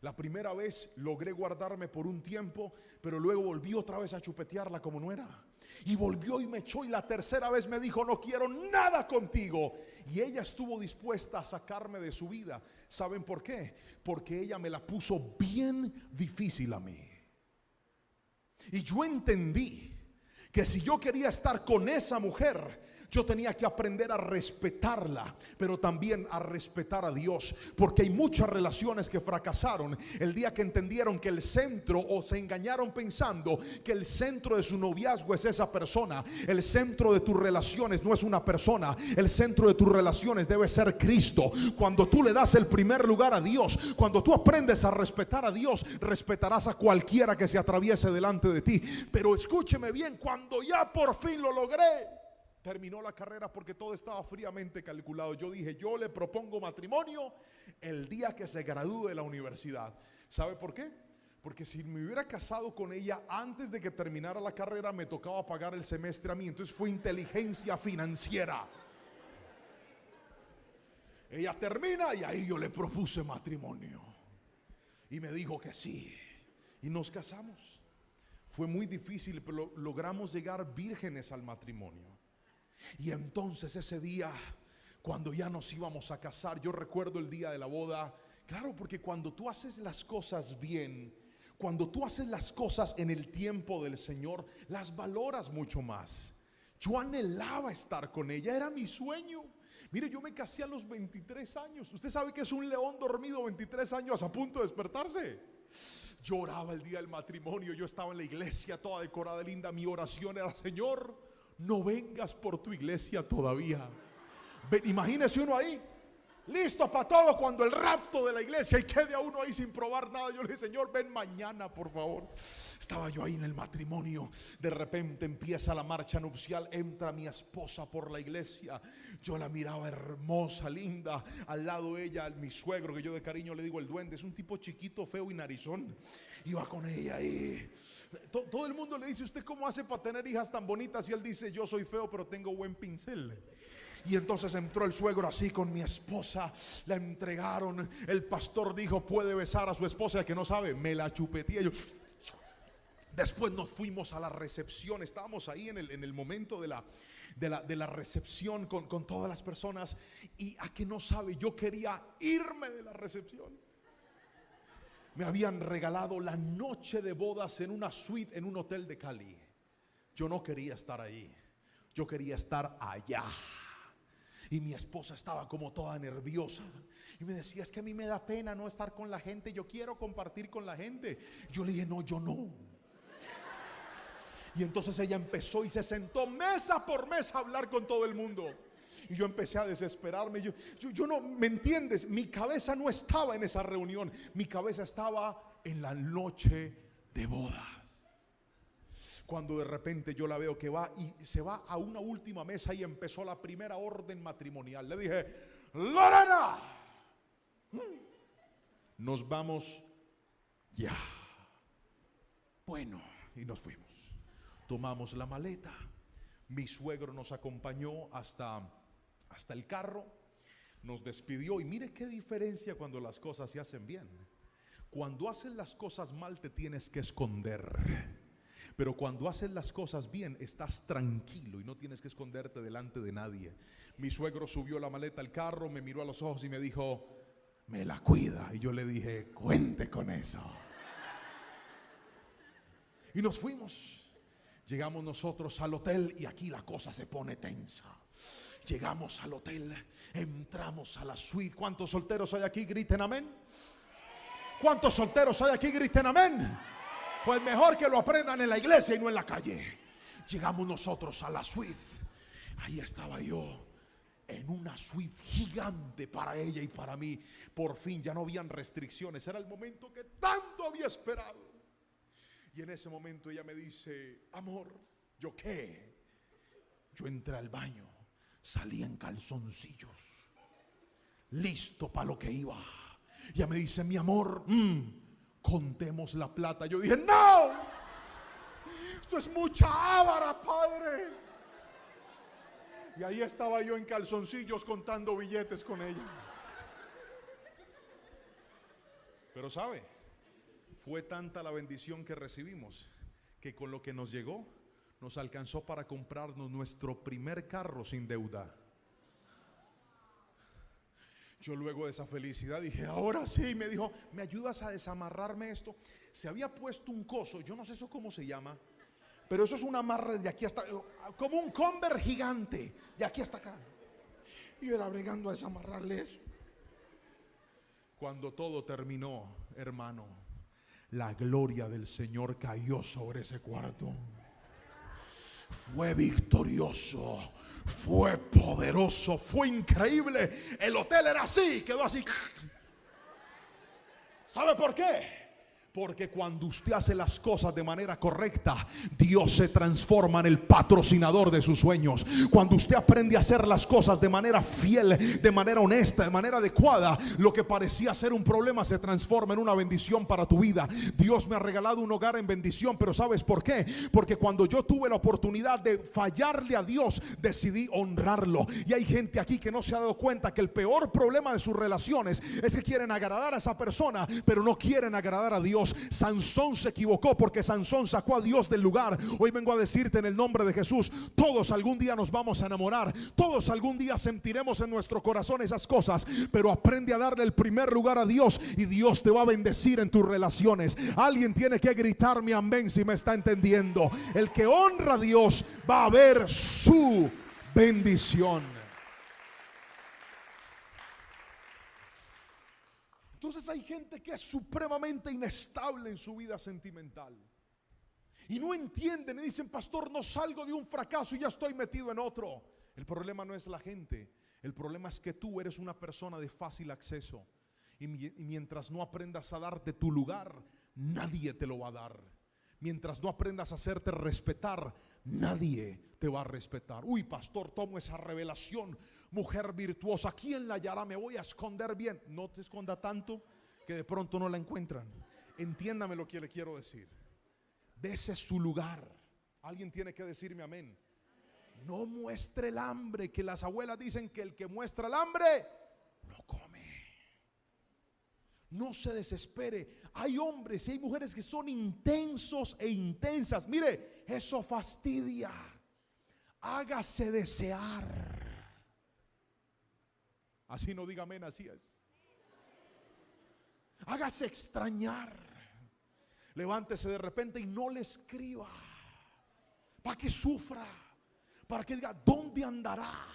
La primera vez logré guardarme por un tiempo, pero luego volví otra vez a chupetearla como no era. Y volvió y me echó, y la tercera vez me dijo, no quiero nada contigo. Y ella estuvo dispuesta a sacarme de su vida. ¿Saben por qué? Porque ella me la puso bien difícil a mí. Y yo entendí que si yo quería estar con esa mujer, yo tenía que aprender a respetarla, pero también a respetar a Dios. Porque hay muchas relaciones que fracasaron el día que entendieron que el centro, o se engañaron pensando que el centro de su noviazgo es esa persona. El centro de tus relaciones no es una persona. El centro de tus relaciones debe ser Cristo. Cuando tú le das el primer lugar a Dios, cuando tú aprendes a respetar a Dios, respetarás a cualquiera que se atraviese delante de ti. Pero escúcheme bien, cuando ya por fin lo logré, terminó la carrera, porque todo estaba fríamente calculado. Yo dije, yo le propongo matrimonio el día que se gradúe de la universidad. ¿Sabe por qué? Porque si me hubiera casado con ella antes de que terminara la carrera, me tocaba pagar el semestre a mí. Entonces fue inteligencia financiera. Ella termina y ahí yo le propuse matrimonio. Y me dijo que sí. Y nos casamos. Fue muy difícil, pero logramos llegar vírgenes al matrimonio. Y entonces ese día, cuando ya nos íbamos a casar, yo recuerdo el día de la boda. Claro, porque cuando tú haces las cosas bien, cuando tú haces las cosas en el tiempo del Señor, las valoras mucho más. Yo anhelaba estar con ella, era mi sueño. Mire, yo me casé a los 23 años. Usted sabe que es un león dormido 23 años a punto de despertarse. Yo oraba el día del matrimonio, yo estaba en la iglesia toda decorada, linda. Mi oración era, Señor, no vengas por tu iglesia todavía. Imagínese uno ahí, listo para todo, cuando el rapto de la iglesia, y quede a uno ahí sin probar nada. Yo le dije, Señor, ven mañana, por favor. Estaba yo ahí en el matrimonio. De repente empieza la marcha nupcial. Entra mi esposa por la iglesia. Yo la miraba hermosa, linda. Al lado de ella, mi suegro, que yo de cariño le digo el duende. Es un tipo chiquito, feo y narizón. Iba con ella ahí. Todo el mundo le dice, ¿usted cómo hace para tener hijas tan bonitas? Y él dice, yo soy feo pero tengo buen pincel. Y entonces entró el suegro así con mi esposa, la entregaron. El pastor dijo, puede besar a su esposa. Que no sabe, me la chupeteé yo. Después nos fuimos a la recepción. Estábamos ahí en el momento de la recepción con todas las personas. Y a que no sabe, yo quería irme de la recepción. Me habían regalado la noche de bodas en una suite en un hotel de Cali. Yo no quería estar ahí, yo quería estar allá. Y mi esposa estaba como toda nerviosa y me decía, es que a mí me da pena no estar con la gente, yo quiero compartir con la gente. Yo le dije, no, yo no. Y entonces ella empezó y se sentó mesa por mesa a hablar con todo el mundo. Y yo empecé a desesperarme. Yo no, ¿me entiendes? Mi cabeza no estaba en esa reunión. Mi cabeza estaba en la noche de bodas. Cuando de repente yo la veo que va y se va a una última mesa y empezó la primera orden matrimonial. Le dije, Lorena, nos vamos ya. Bueno, y nos fuimos. Tomamos la maleta. Mi suegro nos acompañó hasta el carro, nos despidió. Y mire qué diferencia cuando las cosas se hacen bien. Cuando haces las cosas mal te tienes que esconder, pero cuando haces las cosas bien estás tranquilo y no tienes que esconderte delante de nadie. Mi suegro subió la maleta al carro, me miró a los ojos y me dijo, me la cuida. Y yo le dije, cuente con eso. Y nos fuimos. Llegamos nosotros al hotel y aquí la cosa se pone tensa. Llegamos al hotel, entramos a la suite. ¿Cuántos solteros hay aquí? Griten amén. ¿Cuántos solteros hay aquí? Griten amén. Pues mejor que lo aprendan en la iglesia y no en la calle. Llegamos nosotros a la suite. Ahí estaba yo, en una suite gigante para ella y para mí. Por fin ya no habían restricciones. Era el momento que tanto había esperado. Y en ese momento ella me dice, amor, ¿yo qué? Yo entré al baño, salí en calzoncillos, listo para lo que iba. Y ella me dice, mi amor, contemos la plata. Yo dije, no, esto es mucha ávara, padre. Y ahí estaba yo en calzoncillos contando billetes con ella. Pero sabe, fue tanta la bendición que recibimos que con lo que nos llegó nos alcanzó para comprarnos nuestro primer carro sin deuda. Yo luego de esa felicidad dije, ahora sí. Me dijo, ¿me ayudas a desamarrarme esto? Se había puesto un coso, yo no sé eso cómo se llama, pero eso es un amarre de aquí hasta, como un Converse gigante, de aquí hasta acá. Y yo era bregando a desamarrarle eso. Cuando todo terminó, hermano, la gloria del Señor cayó sobre ese cuarto. Fue victorioso, fue poderoso, fue increíble. El hotel era así, quedó así. ¿Sabe por qué? Porque cuando usted hace las cosas de manera correcta, Dios se transforma en el patrocinador de sus sueños. Cuando usted aprende a hacer las cosas de manera fiel, de manera honesta, de manera adecuada, lo que parecía ser un problema se transforma en una bendición para tu vida. Dios me ha regalado un hogar en bendición, pero ¿sabes por qué? Porque cuando yo tuve la oportunidad de fallarle a Dios, decidí honrarlo. Y hay gente aquí que no se ha dado cuenta que el peor problema de sus relaciones es que quieren agradar a esa persona, pero no quieren agradar a Dios. Sansón se equivocó porque Sansón sacó a Dios del lugar. Hoy vengo a decirte en el nombre de Jesús, todos algún día nos vamos a enamorar, todos algún día sentiremos en nuestro corazón esas cosas, pero aprende a darle el primer lugar a Dios y Dios te va a bendecir en tus relaciones. Alguien tiene que gritarme amén si me está entendiendo. El que honra a Dios va a ver su bendición. Entonces hay gente que es supremamente inestable en su vida sentimental y no entienden y dicen, pastor, no salgo de un fracaso y ya estoy metido en otro. El problema no es la gente, el problema es que tú eres una persona de fácil acceso y mientras no aprendas a darte tu lugar, nadie te lo va a dar. Mientras no aprendas a hacerte respetar, nadie te va a respetar. Uy, pastor, tomo esa revelación. Mujer virtuosa, ¿quién la hallará? Me voy a esconder bien. No te esconda tanto que de pronto no la encuentran. Entiéndame lo que le quiero decir. Dese su lugar. Alguien tiene que decirme amén. No muestre el hambre, que las abuelas dicen que el que muestra el hambre no come. No se desespere. Hay hombres y hay mujeres que son intensos e intensas. Mire, eso fastidia. Hágase desear. Así no diga amén, así es. Hágase extrañar. Levántese de repente y no le escriba, para que sufra, para que diga, ¿dónde andará?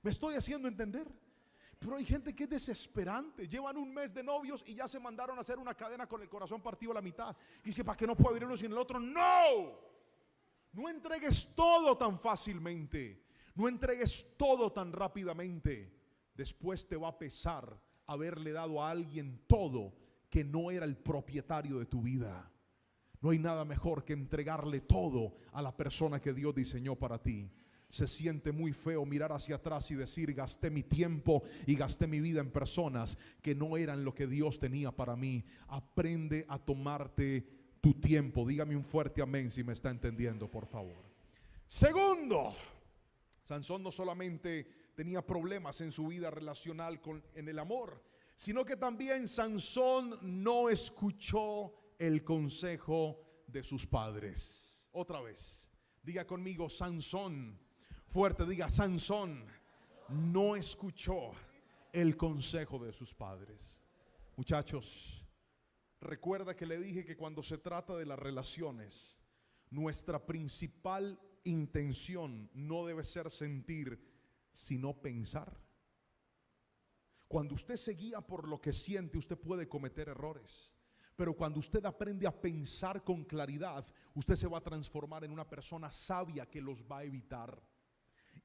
¿Me estoy haciendo entender? Pero hay gente que es desesperante. Llevan un mes de novios y ya se mandaron a hacer una cadena con el corazón partido a la mitad. Y dice, ¿para qué no puedo vivir uno sin el otro? No, no entregues todo tan fácilmente. No entregues todo tan rápidamente. Después te va a pesar haberle dado a alguien todo que no era el propietario de tu vida. No hay nada mejor que entregarle todo a la persona que Dios diseñó para ti. Se siente muy feo mirar hacia atrás y decir, gasté mi tiempo y gasté mi vida en personas que no eran lo que Dios tenía para mí. Aprende a tomarte tu tiempo. Dígame un fuerte amén si me está entendiendo, por favor. Segundo, Sansón no solamente tenía problemas en su vida relacional en el amor, sino que también Sansón no escuchó el consejo de sus padres. Otra vez, diga conmigo, Sansón. Fuerte, diga, Sansón no escuchó el consejo de sus padres. Muchachos, recuerda que le dije que cuando se trata de las relaciones, nuestra principal intención no debe ser sentir, sino pensar. Cuando usted se guía por lo que siente, usted puede cometer errores. Pero cuando usted aprende a pensar con claridad, usted se va a transformar en una persona sabia que los va a evitar.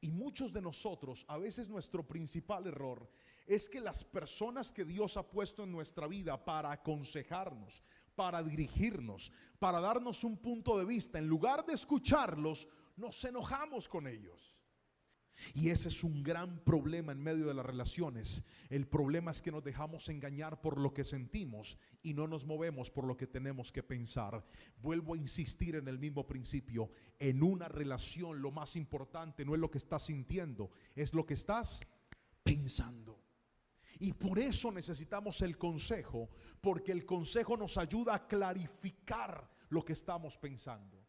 Y muchos de nosotros, a veces nuestro principal error es que las personas que Dios ha puesto en nuestra vida para aconsejarnos, para dirigirnos, para darnos un punto de vista. En lugar de escucharlos, nos enojamos con ellos. Y ese es un gran problema en medio de las relaciones. El problema es que nos dejamos engañar por lo que sentimos y no nos movemos por lo que tenemos que pensar. Vuelvo a insistir en el mismo principio. En una relación lo más importante no es lo que estás sintiendo, es lo que estás pensando. Y por eso necesitamos el consejo, porque el consejo nos ayuda a clarificar lo que estamos pensando.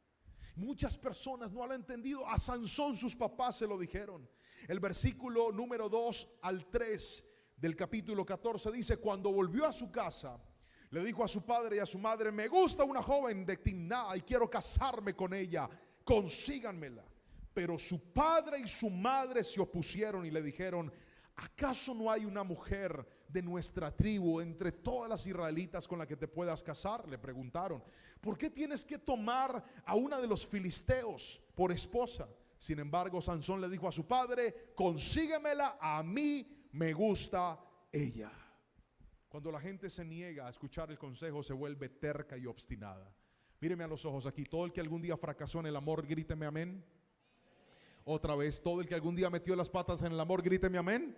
Muchas personas no han entendido. A Sansón sus papás se lo dijeron. El versículo número 2 al 3 del capítulo 14 dice: cuando volvió a su casa, le dijo a su padre y a su madre: me gusta una joven de Timná y quiero casarme con ella, consíganmela. Pero su padre y su madre se opusieron y le dijeron: ¿acaso no hay una mujer de nuestra tribu entre todas las israelitas con la que te puedas casar? Le preguntaron. ¿Por qué tienes que tomar a una de los filisteos por esposa? Sin embargo, Sansón le dijo a su padre: consíguemela, a mí me gusta ella. Cuando la gente se niega a escuchar el consejo, se vuelve terca y obstinada. Míreme a los ojos aquí. Todo el que algún día fracasó en el amor, gríteme amén. Otra vez, todo el que algún día metió las patas en el amor, gríteme amén.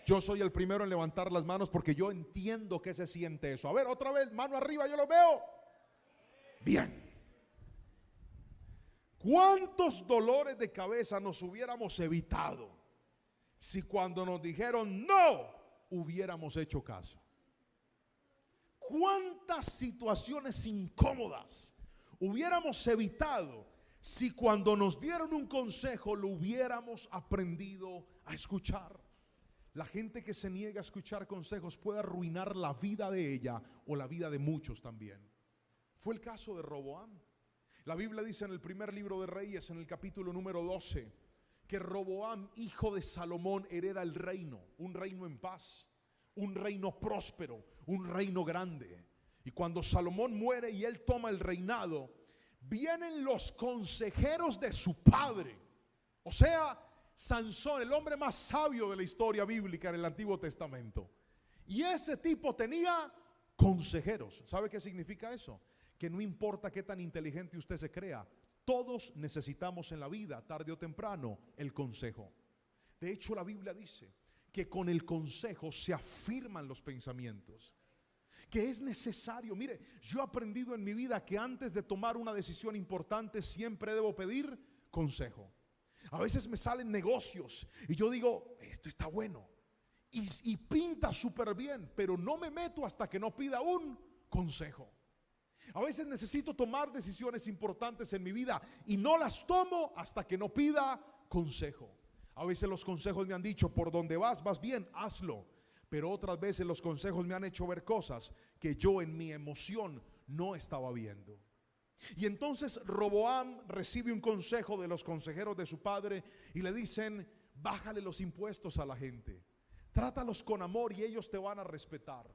Yo soy el primero en levantar las manos porque yo entiendo que se siente eso. A ver, otra vez, mano arriba, yo lo veo. Bien. ¿Cuántos dolores de cabeza nos hubiéramos evitado si cuando nos dijeron no hubiéramos hecho caso? ¿Cuántas situaciones incómodas hubiéramos evitado si cuando nos dieron un consejo lo hubiéramos aprendido a escuchar? La gente que se niega a escuchar consejos puede arruinar la vida de ella o la vida de muchos también. Fue el caso de Roboam. La Biblia dice en el primer libro de Reyes, en el capítulo número 12, que Roboam, hijo de Salomón, hereda el reino, un reino en paz, un reino próspero, un reino grande. Y cuando Salomón muere y él toma el reinado, vienen los consejeros de su padre, o sea, Sansón, el hombre más sabio de la historia bíblica en el Antiguo Testamento. Y ese tipo tenía consejeros. ¿Sabe qué significa eso? Que no importa qué tan inteligente usted se crea, todos necesitamos en la vida, tarde o temprano, el consejo. De hecho, la Biblia dice que con el consejo se afirman los pensamientos, que es necesario. Mire, yo he aprendido en mi vida que antes de tomar una decisión importante siempre debo pedir consejo. A veces me salen negocios y yo digo, esto está bueno y pinta súper bien, pero no me meto hasta que no pida un consejo. A veces necesito tomar decisiones importantes en mi vida y no las tomo hasta que no pida consejo. A veces los consejos me han dicho: por donde vas bien, hazlo. Pero otras veces los consejos me han hecho ver cosas que yo en mi emoción no estaba viendo. Y entonces Roboam recibe un consejo de los consejeros de su padre y le dicen: bájale los impuestos a la gente, trátalos con amor y ellos te van a respetar.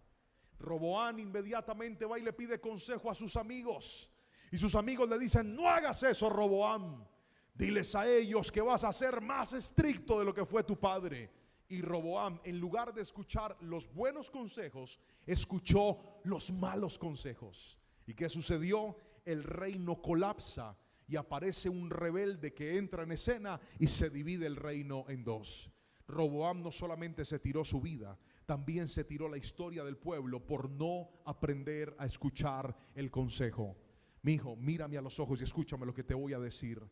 Roboam inmediatamente va y le pide consejo a sus amigos, y sus amigos le dicen: no hagas eso, Roboam, diles a ellos que vas a ser más estricto de lo que fue tu padre. Y Roboam, en lugar de escuchar los buenos consejos, escuchó los malos consejos. ¿Y qué sucedió? El reino colapsa y aparece un rebelde que entra en escena y se divide el reino en dos. Roboam no solamente se tiró su vida, también se tiró la historia del pueblo por no aprender a escuchar el consejo. Mi hijo, mírame a los ojos y escúchame lo que te voy a decir.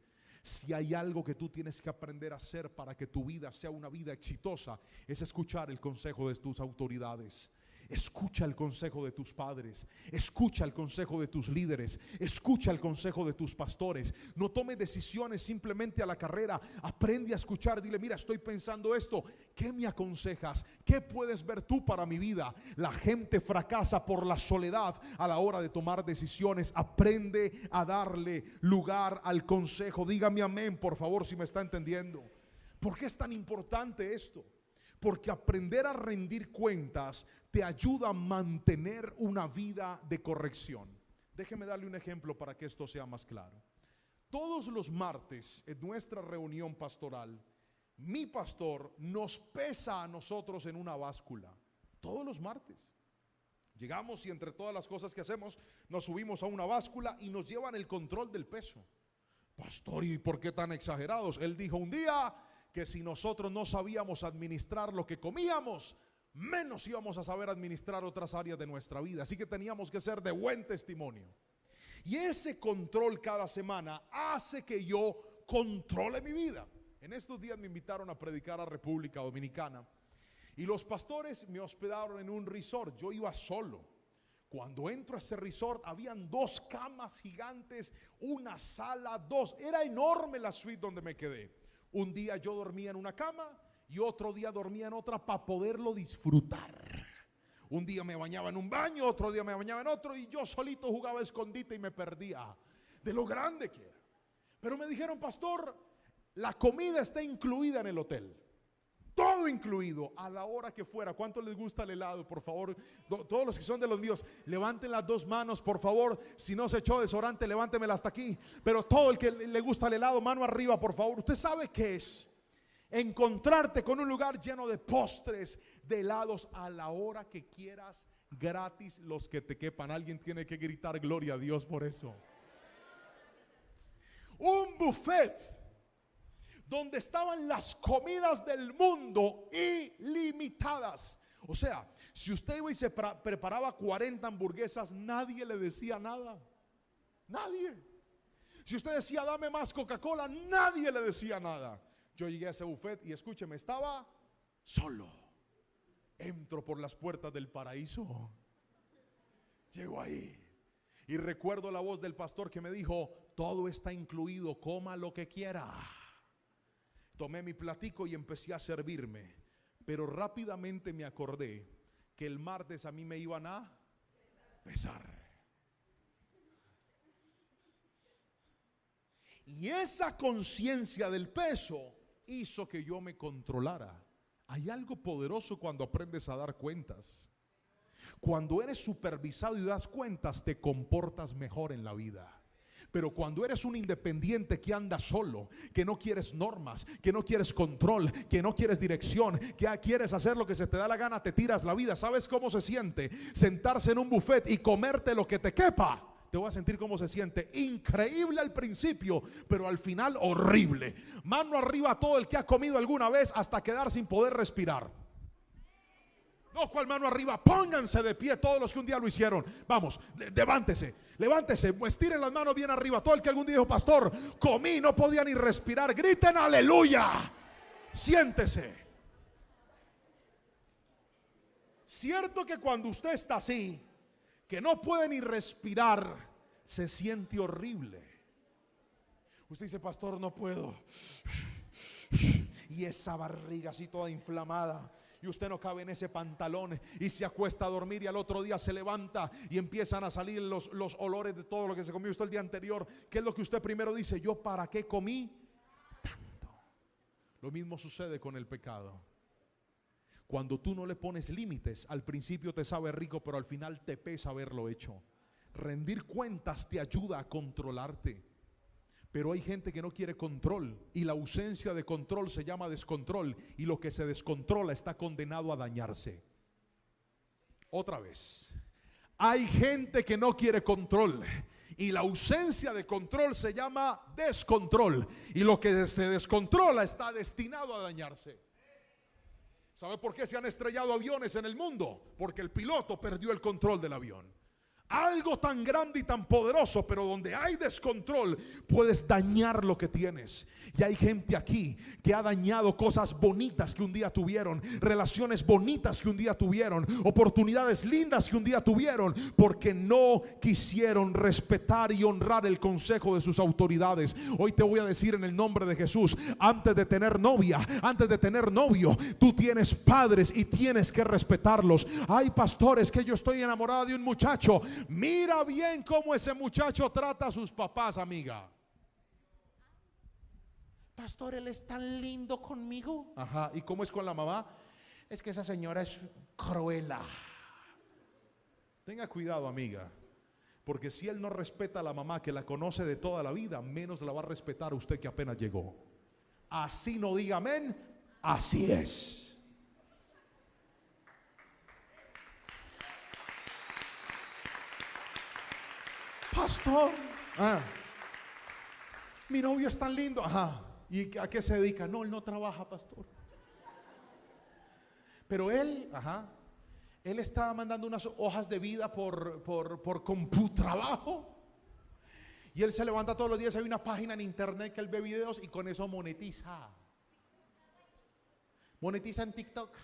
Si hay algo que tú tienes que aprender a hacer para que tu vida sea una vida exitosa, es escuchar el consejo de tus autoridades. Escucha el consejo de tus padres, escucha el consejo de tus líderes, escucha el consejo de tus pastores. No tomes decisiones simplemente a la carrera. Aprende a escuchar. Dile: mira, estoy pensando esto, ¿qué me aconsejas? ¿Qué puedes ver tú para mi vida? La gente fracasa por la soledad a la hora de tomar decisiones. Aprende a darle lugar al consejo. Dígame amén, por favor, si me está entendiendo. ¿Por qué es tan importante esto? Porque aprender a rendir cuentas te ayuda a mantener una vida de corrección. Déjeme darle un ejemplo para que esto sea más claro. Todos los martes en nuestra reunión pastoral, mi pastor nos pesa a nosotros en una báscula. Todos los martes. Llegamos y entre todas las cosas que hacemos, nos subimos a una báscula y nos llevan el control del peso. Pastor, ¿y por qué tan exagerados? Él dijo un día que si nosotros no sabíamos administrar lo que comíamos, menos íbamos a saber administrar otras áreas de nuestra vida. Así que teníamos que ser de buen testimonio. Y ese control cada semana hace que yo controle mi vida. En estos días me invitaron a predicar a República Dominicana y los pastores me hospedaron en un resort. Yo iba solo. Cuando entro a ese resort habían 2 camas gigantes, una sala, 2. Era enorme la suite donde me quedé. Un día yo dormía en una cama y otro día dormía en otra para poderlo disfrutar. Un día me bañaba en un baño, otro día me bañaba en otro y yo solito jugaba a escondite y me perdía de lo grande que era. Pero me dijeron, pastor, la comida está incluida en el hotel. Todo incluido, a la hora que fuera. ¿Cuánto les gusta el helado? Por favor, todos los que son de los míos, levanten las 2 manos, por favor. Si no se echó desodorante, levántemela hasta aquí. Pero todo el que le gusta el helado, mano arriba, por favor. Usted sabe qué es encontrarte con un lugar lleno de postres, de helados, a la hora que quieras, gratis, los que te quepan. Alguien tiene que gritar gloria a Dios por eso. Un buffet donde estaban las comidas del mundo ilimitadas. O sea, si usted iba y se preparaba 40 hamburguesas, nadie le decía nada. Nadie. Si usted decía, dame más Coca-Cola, nadie le decía nada. Yo llegué a ese buffet y escúcheme, estaba solo. Entro por las puertas del paraíso. Llego ahí y recuerdo la voz del pastor que me dijo, todo está incluido, coma lo que quiera. Tomé mi platico y empecé a servirme, pero rápidamente me acordé que el martes a mí me iban a pesar. Y esa conciencia del peso hizo que yo me controlara. Hay algo poderoso cuando aprendes a dar cuentas. Cuando eres supervisado y das cuentas, te comportas mejor en la vida. Pero cuando eres un independiente que anda solo, que no quieres normas, que no quieres control, que no quieres dirección, que quieres hacer lo que se te da la gana, te tiras la vida. ¿Sabes cómo se siente sentarse en un buffet y comerte lo que te quepa? Te voy a sentir cómo se siente. Increíble al principio, pero al final horrible. Mano arriba a todo el que ha comido alguna vez hasta quedar sin poder respirar. No, ¿cuál mano arriba? Pónganse de pie todos los que un día lo hicieron. Vamos, levántese, levántese, estiren las manos bien arriba. Todo el que algún día dijo, pastor, comí, no podía ni respirar. Griten aleluya. Siéntese. Cierto que cuando usted está así, que no puede ni respirar, se siente horrible. Usted dice, pastor, no puedo. Y esa barriga así toda inflamada, y usted no cabe en ese pantalón y se acuesta a dormir y al otro día se levanta y empiezan a salir los olores de todo lo que se comió usted el día anterior. ¿Qué es lo que usted primero dice? ¿Yo para qué comí tanto? Lo mismo sucede con el pecado. Cuando tú no le pones límites, al principio te sabe rico, pero al final te pesa haberlo hecho. Rendir cuentas te ayuda a controlarte. Pero hay gente que no quiere control, y la ausencia de control se llama descontrol, y lo que se descontrola está condenado a dañarse. Otra vez, hay gente que no quiere control, y la ausencia de control se llama descontrol, y lo que se descontrola está destinado a dañarse. ¿Sabe por qué se han estrellado aviones en el mundo? Porque el piloto perdió el control del avión. Algo tan grande y tan poderoso, pero donde hay descontrol puedes dañar lo que tienes. Y hay gente aquí que ha dañado cosas bonitas que un día tuvieron, relaciones bonitas que un día tuvieron, oportunidades lindas que un día tuvieron, porque no quisieron respetar y honrar el consejo de sus autoridades. Hoy te voy a decir en el nombre de Jesús, antes de tener novia, antes de tener novio, tú tienes padres y tienes que respetarlos. Hay pastores que yo estoy enamorada de un muchacho. Mira bien cómo ese muchacho trata a sus papás, amiga. Pastor, él es tan lindo conmigo. Ajá, ¿y cómo es con la mamá? Es que esa señora es cruela. Tenga cuidado, amiga, porque si él no respeta a la mamá que la conoce de toda la vida, menos la va a respetar a usted que apenas llegó. Así no diga amén, así es. pastor, mi novio es tan lindo. Ajá. ¿Y a qué se dedica? No, él no trabaja, pastor. Pero él, él estaba mandando unas hojas de vida por CompuTrabajo. Y él se levanta todos los días, hay una página en internet que él ve videos y con eso monetiza. Monetiza en TikTok.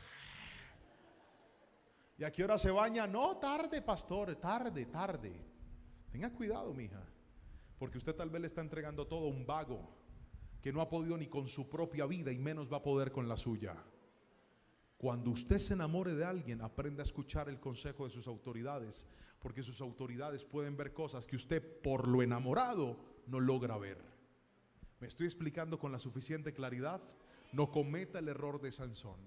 ¿Y a qué hora se baña? No, tarde, pastor, tarde. Tenga cuidado, mija, porque usted tal vez le está entregando todo a un vago que no ha podido ni con su propia vida y menos va a poder con la suya. Cuando usted se enamore de alguien, aprenda a escuchar el consejo de sus autoridades, porque sus autoridades pueden ver cosas que usted por lo enamorado no logra ver. ¿Me estoy explicando con la suficiente claridad? No cometa el error de Sansón.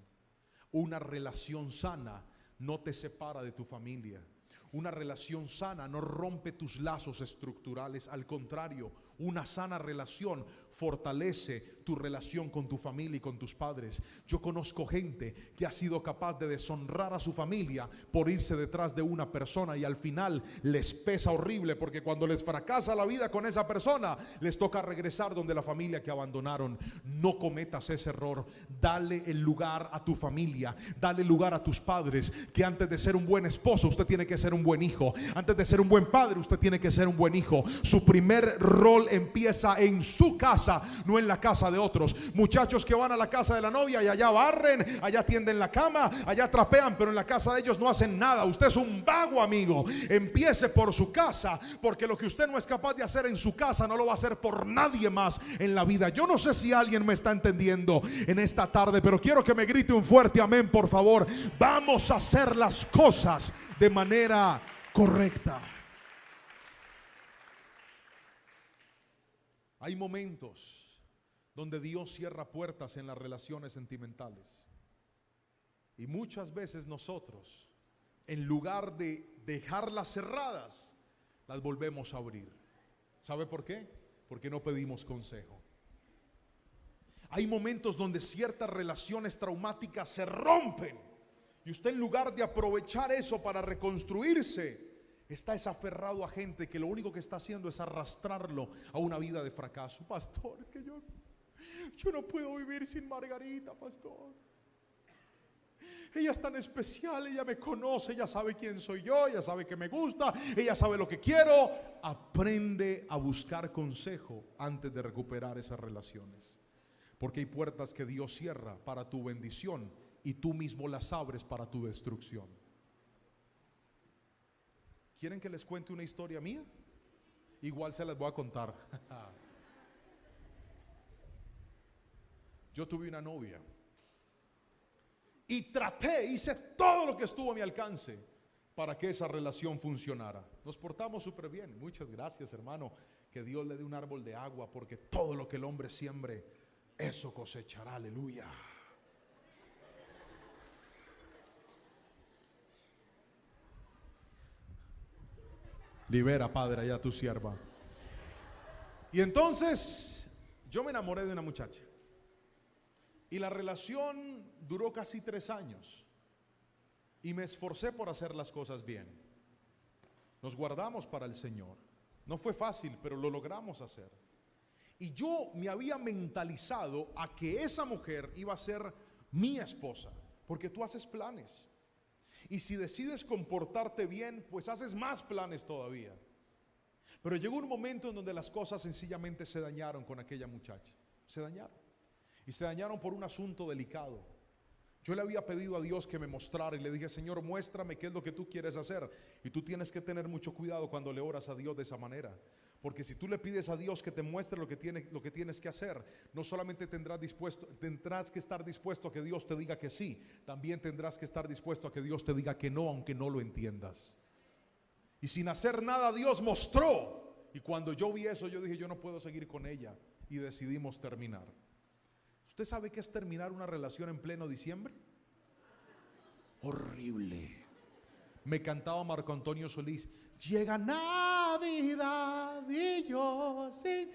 Una relación sana no te separa de tu familia. Una relación sana no rompe tus lazos estructurales. Al contrario, una sana relación fortalece tu relación con tu familia y con tus padres. Yo conozco gente que ha sido capaz de deshonrar a su familia por irse detrás de una persona y al final les pesa horrible, porque cuando les fracasa la vida con esa persona, les toca regresar donde la familia que abandonaron. No cometas ese error. Dale el lugar a tu familia, dale lugar a tus padres, que antes de ser un buen esposo, usted tiene que ser un buen hijo. Antes de ser un buen padre, usted tiene que ser un buen hijo. Su primer rol empieza en su casa, no en la casa de otros. Muchachos que van a la casa de la novia y allá barren, allá tienden la cama, allá trapean, pero en la casa de ellos no hacen nada. Usted es un vago, amigo. Empiece por su casa, porque lo que usted no es capaz de hacer en su casa no lo va a hacer por nadie más en la vida. Yo no sé si alguien me está entendiendo en esta tarde, pero quiero que me grite un fuerte amén, por favor. Vamos a hacer las cosas de manera correcta. Hay momentos donde Dios cierra puertas en las relaciones sentimentales. Y muchas veces nosotros, en lugar de dejarlas cerradas, las volvemos a abrir. ¿Sabe por qué? Porque no pedimos consejo. Hay momentos donde ciertas relaciones traumáticas se rompen y usted, en lugar de aprovechar eso para reconstruirse, está aferrado a gente que lo único que está haciendo es arrastrarlo a una vida de fracaso. Pastor, es que yo no puedo vivir sin Margarita, pastor. Ella es tan especial, ella me conoce, ella sabe quién soy yo, ella sabe que me gusta, ella sabe lo que quiero. Aprende a buscar consejo antes de recuperar esas relaciones, porque hay puertas que Dios cierra para tu bendición y tú mismo las abres para tu destrucción. ¿Quieren que les cuente una historia mía? Igual se las voy a contar. Yo tuve una novia y hice todo lo que estuvo a mi alcance para que esa relación funcionara. Nos portamos súper bien. Muchas gracias, hermano. Que Dios le dé un árbol de agua, porque todo lo que el hombre siembre, eso cosechará. Aleluya. Libera, Padre, allá tu sierva. Y entonces yo me enamoré de una muchacha y la relación duró casi 3 años y me esforcé por hacer las cosas bien. Nos guardamos para el Señor. No fue fácil, pero lo logramos hacer. Y yo me había mentalizado a que esa mujer iba a ser mi esposa, porque tú haces planes. Y si decides comportarte bien, pues haces más planes todavía. Pero llegó un momento en donde las cosas sencillamente se dañaron con aquella muchacha. Se dañaron. Y se dañaron por un asunto delicado. Yo le había pedido a Dios que me mostrara y le dije: Señor, muéstrame qué es lo que tú quieres hacer. Y tú tienes que tener mucho cuidado cuando le oras a Dios de esa manera. Porque si tú le pides a Dios que te muestre lo que tienes que hacer, no solamente tendrás que estar dispuesto a que Dios te diga que sí, también tendrás que estar dispuesto a que Dios te diga que no, aunque no lo entiendas. Y sin hacer nada, Dios mostró. Y cuando yo vi eso, yo dije: yo no puedo seguir con ella. Y decidimos terminar. ¿Usted sabe qué es terminar una relación en pleno diciembre? Horrible. Me cantaba Marco Antonio Solís: llega Navidad y yo sí.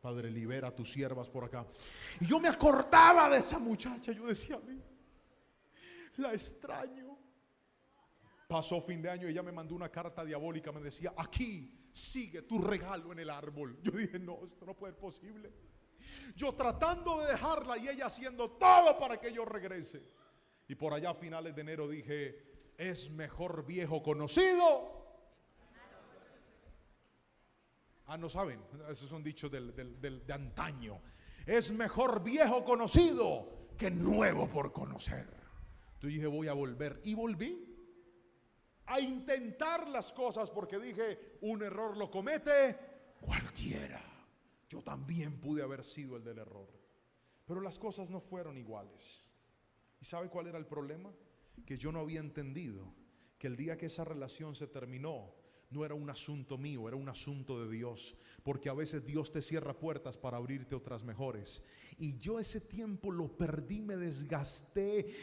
Padre, libera a tus siervas por acá. Y yo me acordaba de esa muchacha. Yo decía: la extraño. Pasó fin de año y ella me mandó una carta diabólica. Me decía: aquí sigue tu regalo en el árbol. Yo dije: no, esto no puede ser posible. Yo tratando de dejarla y ella haciendo todo para que yo regrese. Y por allá a finales de enero dije: es mejor viejo conocido. No saben, esos son dichos de antaño. Es mejor viejo conocido que nuevo por conocer. Entonces dije: voy a volver. Y volví a intentar las cosas, porque dije: un error lo comete cualquiera. Yo también pude haber sido el del error. Pero las cosas no fueron iguales. ¿Y sabe cuál era el problema? Que yo no había entendido que el día que esa relación se terminó, no era un asunto mío, era un asunto de Dios. Porque a veces Dios te cierra puertas para abrirte otras mejores. Y yo ese tiempo lo perdí, me desgasté,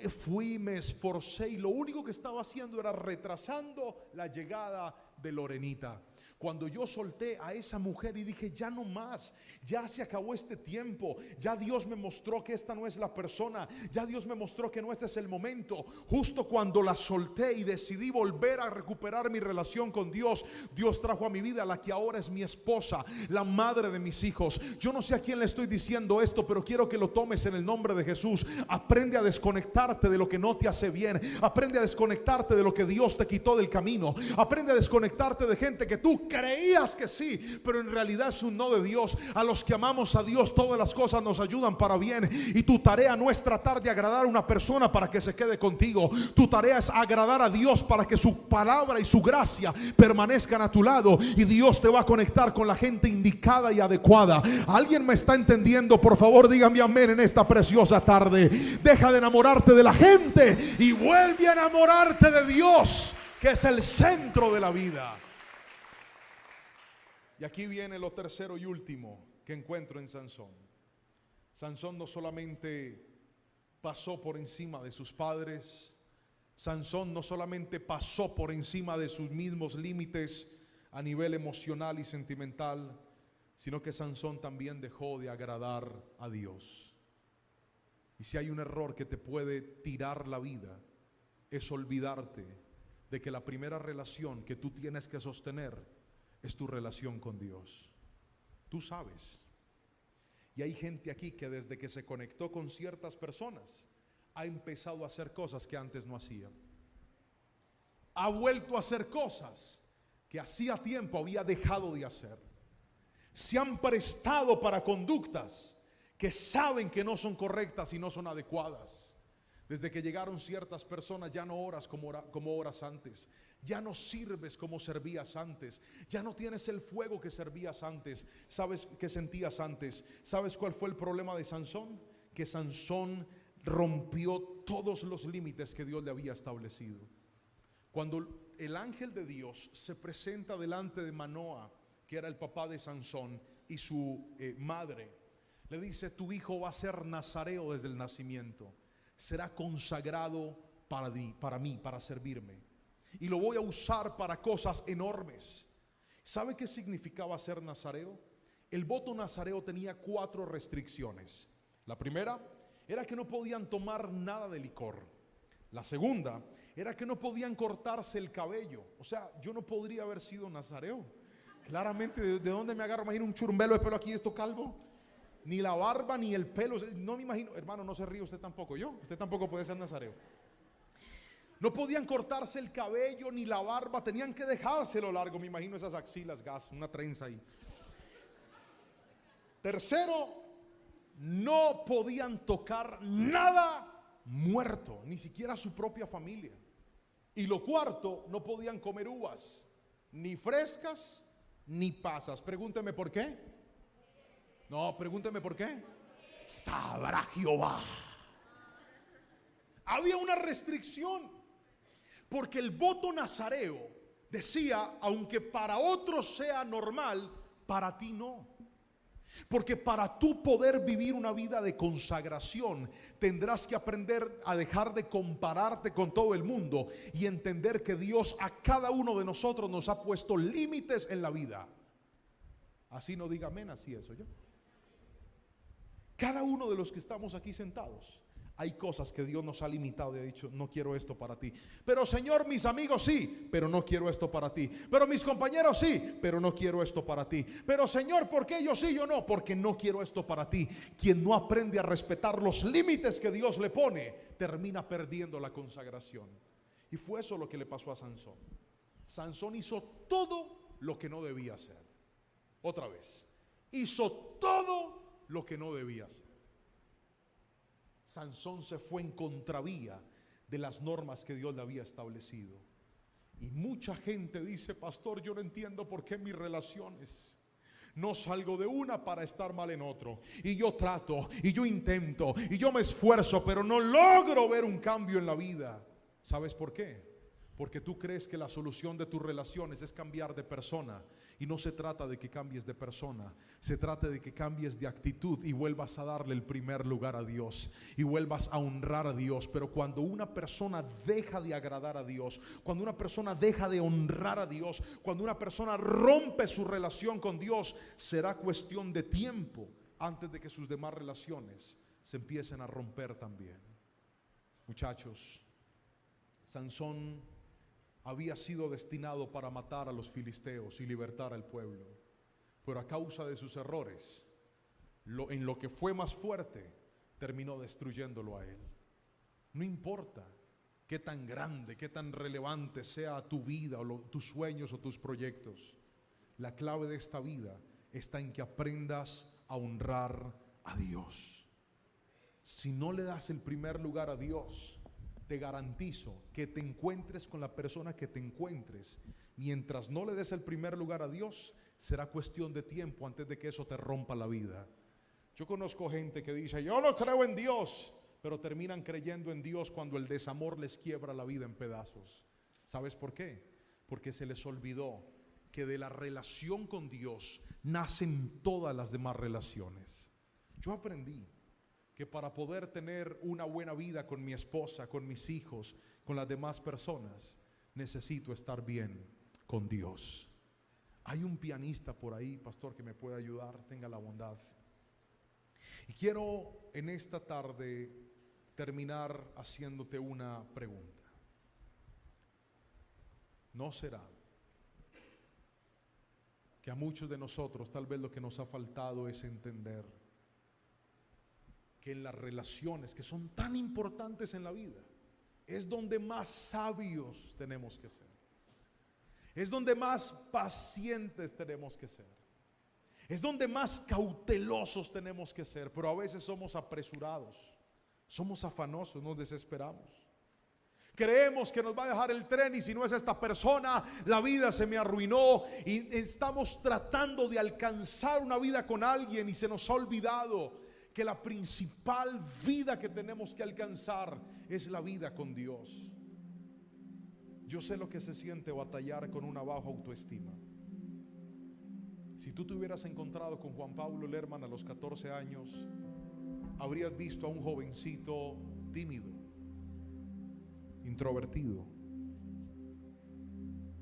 fui, me esforcé, y lo único que estaba haciendo era retrasando la llegada de Lorenita. Cuando yo solté a esa mujer y dije: ya no más, ya se acabó este tiempo, ya Dios me mostró que esta no es la persona, ya Dios me mostró que no este es el momento. Justo cuando la solté y decidí volver a recuperar mi relación con Dios, Dios trajo a mi vida a la que ahora es mi esposa, la madre de mis hijos. Yo no sé a quién le estoy diciendo esto, pero quiero que lo tomes en el nombre de Jesús. Aprende a desconectarte de lo que no te hace bien. Aprende a desconectarte de lo que Dios te quitó del camino. Aprende a desconectarte de gente que tú creías que sí, pero en realidad es un no de Dios. A los que amamos a Dios, todas las cosas nos ayudan para bien. Y tu tarea no es tratar de agradar a una persona para que se quede contigo. Tu tarea es agradar a Dios para que su palabra y su gracia permanezcan a tu lado. Y Dios te va a conectar con la gente indicada y adecuada. ¿Alguien me está entendiendo? Por favor, dígame amén en esta preciosa tarde. Deja de enamorarte de la gente y vuelve a enamorarte de Dios, que es el centro de la vida. Y aquí viene lo tercero y último que encuentro en Sansón. Sansón no solamente pasó por encima de sus padres, Sansón no solamente pasó por encima de sus mismos límites a nivel emocional y sentimental, sino que Sansón también dejó de agradar a Dios. Y si hay un error que te puede tirar la vida, es olvidarte de que la primera relación que tú tienes que sostener es tu relación con Dios. Tú sabes. Y hay gente aquí que desde que se conectó con ciertas personas ha empezado a hacer cosas que antes no hacía. Ha vuelto a hacer cosas que hacía tiempo había dejado de hacer. Se han prestado para conductas que saben que no son correctas y no son adecuadas. Desde que llegaron ciertas personas ya no oras como oras antes. Ya no sirves como servías antes. Ya no tienes el fuego que servías antes. ¿Sabes qué sentías antes? ¿Sabes cuál fue el problema de Sansón? Que Sansón rompió todos los límites que Dios le había establecido. Cuando el ángel de Dios se presenta delante de Manoa, que era el papá de Sansón, y su madre, le dice: tu hijo va a ser nazareo desde el nacimiento. Será consagrado para mí, para servirme. Y lo voy a usar para cosas enormes. ¿Sabe qué significaba ser nazareo? El voto nazareo tenía 4 restricciones. La primera era que no podían tomar nada de licor. La segunda era que no podían cortarse el cabello. O sea, yo no podría haber sido nazareo. Claramente, ¿de dónde me agarro? Imagino un churumbelo de pelo aquí, esto calvo. Ni la barba, ni el pelo. No me imagino. Hermano, no se ríe usted tampoco. Usted tampoco puede ser nazareo. No podían cortarse el cabello ni la barba. Tenían que dejárselo largo. Me imagino esas axilas, gas, una trenza ahí. Tercero, no podían tocar nada muerto, ni siquiera su propia familia. Y lo cuarto, no podían comer uvas, ni frescas, ni pasas. Pregúnteme por qué. No, pregúnteme por qué. Sabrá Jehová. Había una restricción, porque el voto nazareo decía: aunque para otros sea normal, para ti no. Porque para tú poder vivir una vida de consagración, tendrás que aprender a dejar de compararte con todo el mundo y entender que Dios a cada uno de nosotros nos ha puesto límites en la vida. Así no diga amén, así es, ¿oye? Cada uno de los que estamos aquí sentados, Hay cosas que Dios nos ha limitado y ha dicho, no quiero esto para ti. Pero Señor, mis amigos sí, pero no quiero esto para ti. Pero mis compañeros sí, pero no quiero esto para ti. Pero Señor, ¿por qué yo sí, yo no? Porque no quiero esto para ti. Quien no aprende a respetar los límites que Dios le pone, termina perdiendo la consagración. Y fue eso lo que le pasó a Sansón. Sansón hizo todo lo que no debía hacer. Otra vez, hizo todo lo que no debía hacer. Sansón se fue en contravía de las normas que Dios le había establecido. Y mucha gente dice, pastor, yo no entiendo por qué mis relaciones no salgo de una para estar mal en otro. Y yo trato, y yo intento, y yo me esfuerzo, pero no logro ver un cambio en la vida. ¿Sabes por qué? Porque tú crees que la solución de tus relaciones es cambiar de persona. Y no se trata de que cambies de persona, se trata de que cambies de actitud y vuelvas a darle el primer lugar a Dios y vuelvas a honrar a Dios. Pero cuando una persona deja de agradar a Dios, cuando una persona deja de honrar a Dios, cuando una persona rompe su relación con Dios, será cuestión de tiempo antes de que sus demás relaciones se empiecen a romper también. Muchachos, Sansón había sido destinado para matar a los filisteos y libertar al pueblo, pero a causa de sus errores, en lo que fue más fuerte, terminó destruyéndolo a él. No importa qué tan grande, qué tan relevante sea tu vida o tus sueños o tus proyectos, la clave de esta vida está en que aprendas a honrar a Dios. Si no le das el primer lugar a Dios, te garantizo que te encuentres con la persona que te encuentres, mientras no le des el primer lugar a Dios, será cuestión de tiempo antes de que eso te rompa la vida. Yo conozco gente que dice, yo no creo en Dios, pero terminan creyendo en Dios cuando el desamor les quiebra la vida en pedazos. ¿Sabes por qué? Porque se les olvidó que de la relación con Dios nacen todas las demás relaciones. Yo aprendí que para poder tener una buena vida con mi esposa, con mis hijos, con las demás personas, necesito estar bien con Dios. Hay un pianista por ahí, pastor, que me puede ayudar, tenga la bondad. Y quiero en esta tarde terminar haciéndote una pregunta. ¿No será que a muchos de nosotros tal vez lo que nos ha faltado es entender que en las relaciones que son tan importantes en la vida es donde más sabios tenemos que ser, es donde más pacientes tenemos que ser, es donde más cautelosos tenemos que ser? Pero a veces somos apresurados, somos afanosos, nos desesperamos, creemos que nos va a dejar el tren y si no es esta persona, la vida se me arruinó, y estamos tratando de alcanzar una vida con alguien y se nos ha olvidado que la principal vida que tenemos que alcanzar es la vida con Dios. Yo sé lo que se siente batallar con una baja autoestima. Si tú te hubieras encontrado con Juan Pablo Lerman a los 14 años, habrías visto a un jovencito tímido, introvertido,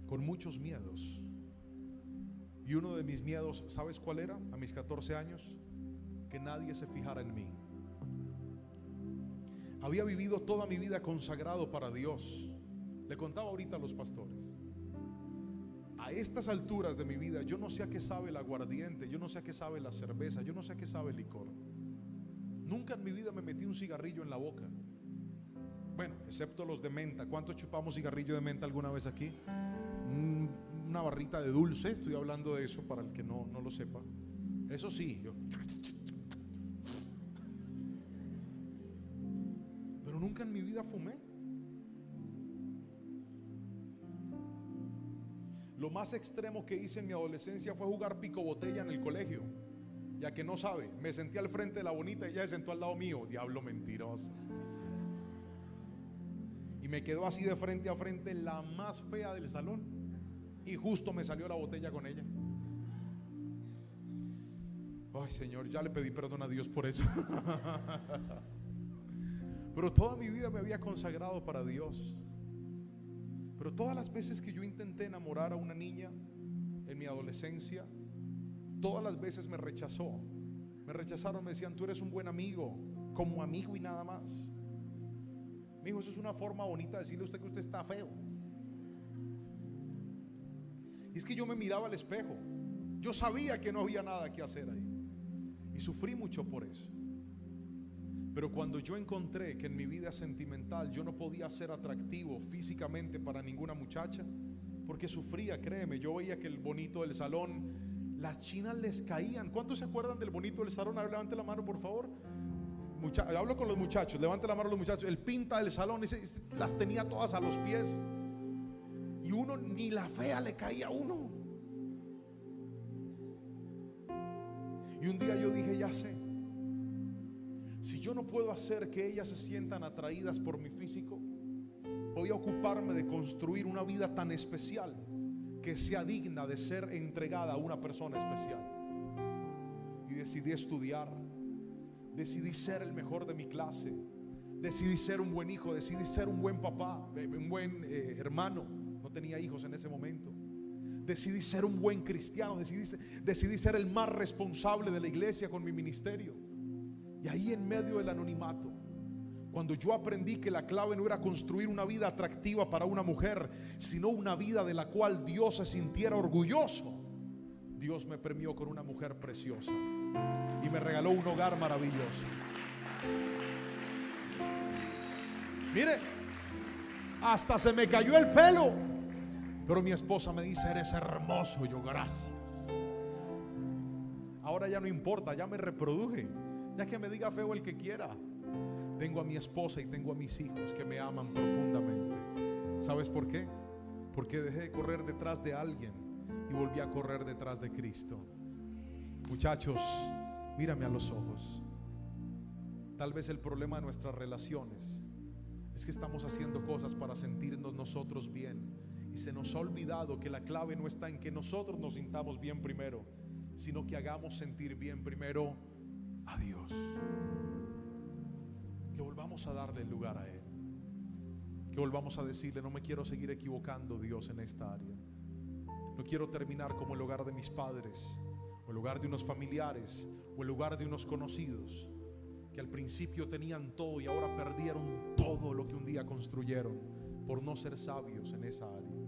con muchos miedos. Y uno de mis miedos, ¿sabes cuál era? A mis 14 años, que nadie se fijara en mí. Había vivido toda mi vida consagrado para Dios. Le contaba ahorita a los pastores, a estas alturas de mi vida, yo no sé a qué sabe el aguardiente, yo no sé a qué sabe la cerveza, yo no sé a qué sabe el licor. Nunca en mi vida me metí un cigarrillo en la boca. Bueno, excepto los de menta. ¿Cuántos chupamos cigarrillo de menta alguna vez aquí? Una barrita de dulce, estoy hablando de eso para el que no lo sepa. Eso sí, yo... Pero nunca en mi vida fumé. Lo más extremo que hice en mi adolescencia fue jugar pico botella en el colegio. Ya que no sabe, me senté al frente de la bonita y ella se sentó al lado mío. Diablo mentiroso. Y me quedó así de frente a frente, la más fea del salón, y justo me salió la botella con ella. Ay, Señor, ya le pedí perdón a Dios por eso. Pero toda mi vida me había consagrado para Dios. Pero todas las veces que yo intenté enamorar a una niña en mi adolescencia, todas las veces me rechazó. Me rechazaron, me decían, tú eres un buen amigo, como amigo y nada más. Mijo, eso es una forma bonita de decirle a usted que usted está feo. Y es que yo me miraba al espejo. Yo sabía que no había nada que hacer ahí. Y sufrí mucho por eso. Pero cuando yo encontré que en mi vida sentimental yo no podía ser atractivo físicamente para ninguna muchacha, porque sufría, créeme, yo veía que el bonito del salón, las chinas les caían. ¿Cuántos se acuerdan del bonito del salón? A ver, levante la mano, por favor. Hablo con los muchachos, levante la mano los muchachos. El pinta del salón, las tenía todas a los pies. Y uno, ni la fea le caía a uno. Y un día yo dije, ya sé, si yo no puedo hacer que ellas se sientan atraídas por mi físico, voy a ocuparme de construir una vida tan especial que sea digna de ser entregada a una persona especial. Y decidí estudiar, decidí ser el mejor de mi clase, decidí ser un buen hijo, decidí ser un buen papá, un buen hermano. No tenía hijos en ese momento. Decidí ser un buen cristiano, decidí ser el más responsable de la iglesia con mi ministerio. Y ahí en medio del anonimato, cuando yo aprendí que la clave no era construir una vida atractiva para una mujer, sino una vida de la cual Dios se sintiera orgulloso, Dios me premió con una mujer preciosa y me regaló un hogar maravilloso. Mire, hasta se me cayó el pelo, pero mi esposa me dice, eres hermoso. Yo, gracias. Ahora ya no importa, ya me reproduje. Ya que me diga feo el que quiera. Tengo a mi esposa y tengo a mis hijos que me aman profundamente. ¿Sabes por qué? Porque dejé de correr detrás de alguien y volví a correr detrás de Cristo. Muchachos, mírame a los ojos. Tal vez el problema de nuestras relaciones es que estamos haciendo cosas para sentirnos nosotros bien, y se nos ha olvidado que la clave no está en que nosotros nos sintamos bien primero, sino que hagamos sentir bien primero a Dios. Que volvamos a darle el lugar a Él. Que volvamos a decirle, no me quiero seguir equivocando, Dios, en esta área. No quiero terminar como el hogar de mis padres, o el hogar de unos familiares, o el hogar de unos conocidos, que al principio tenían todo y ahora perdieron todo lo que un día construyeron por no ser sabios en esa área.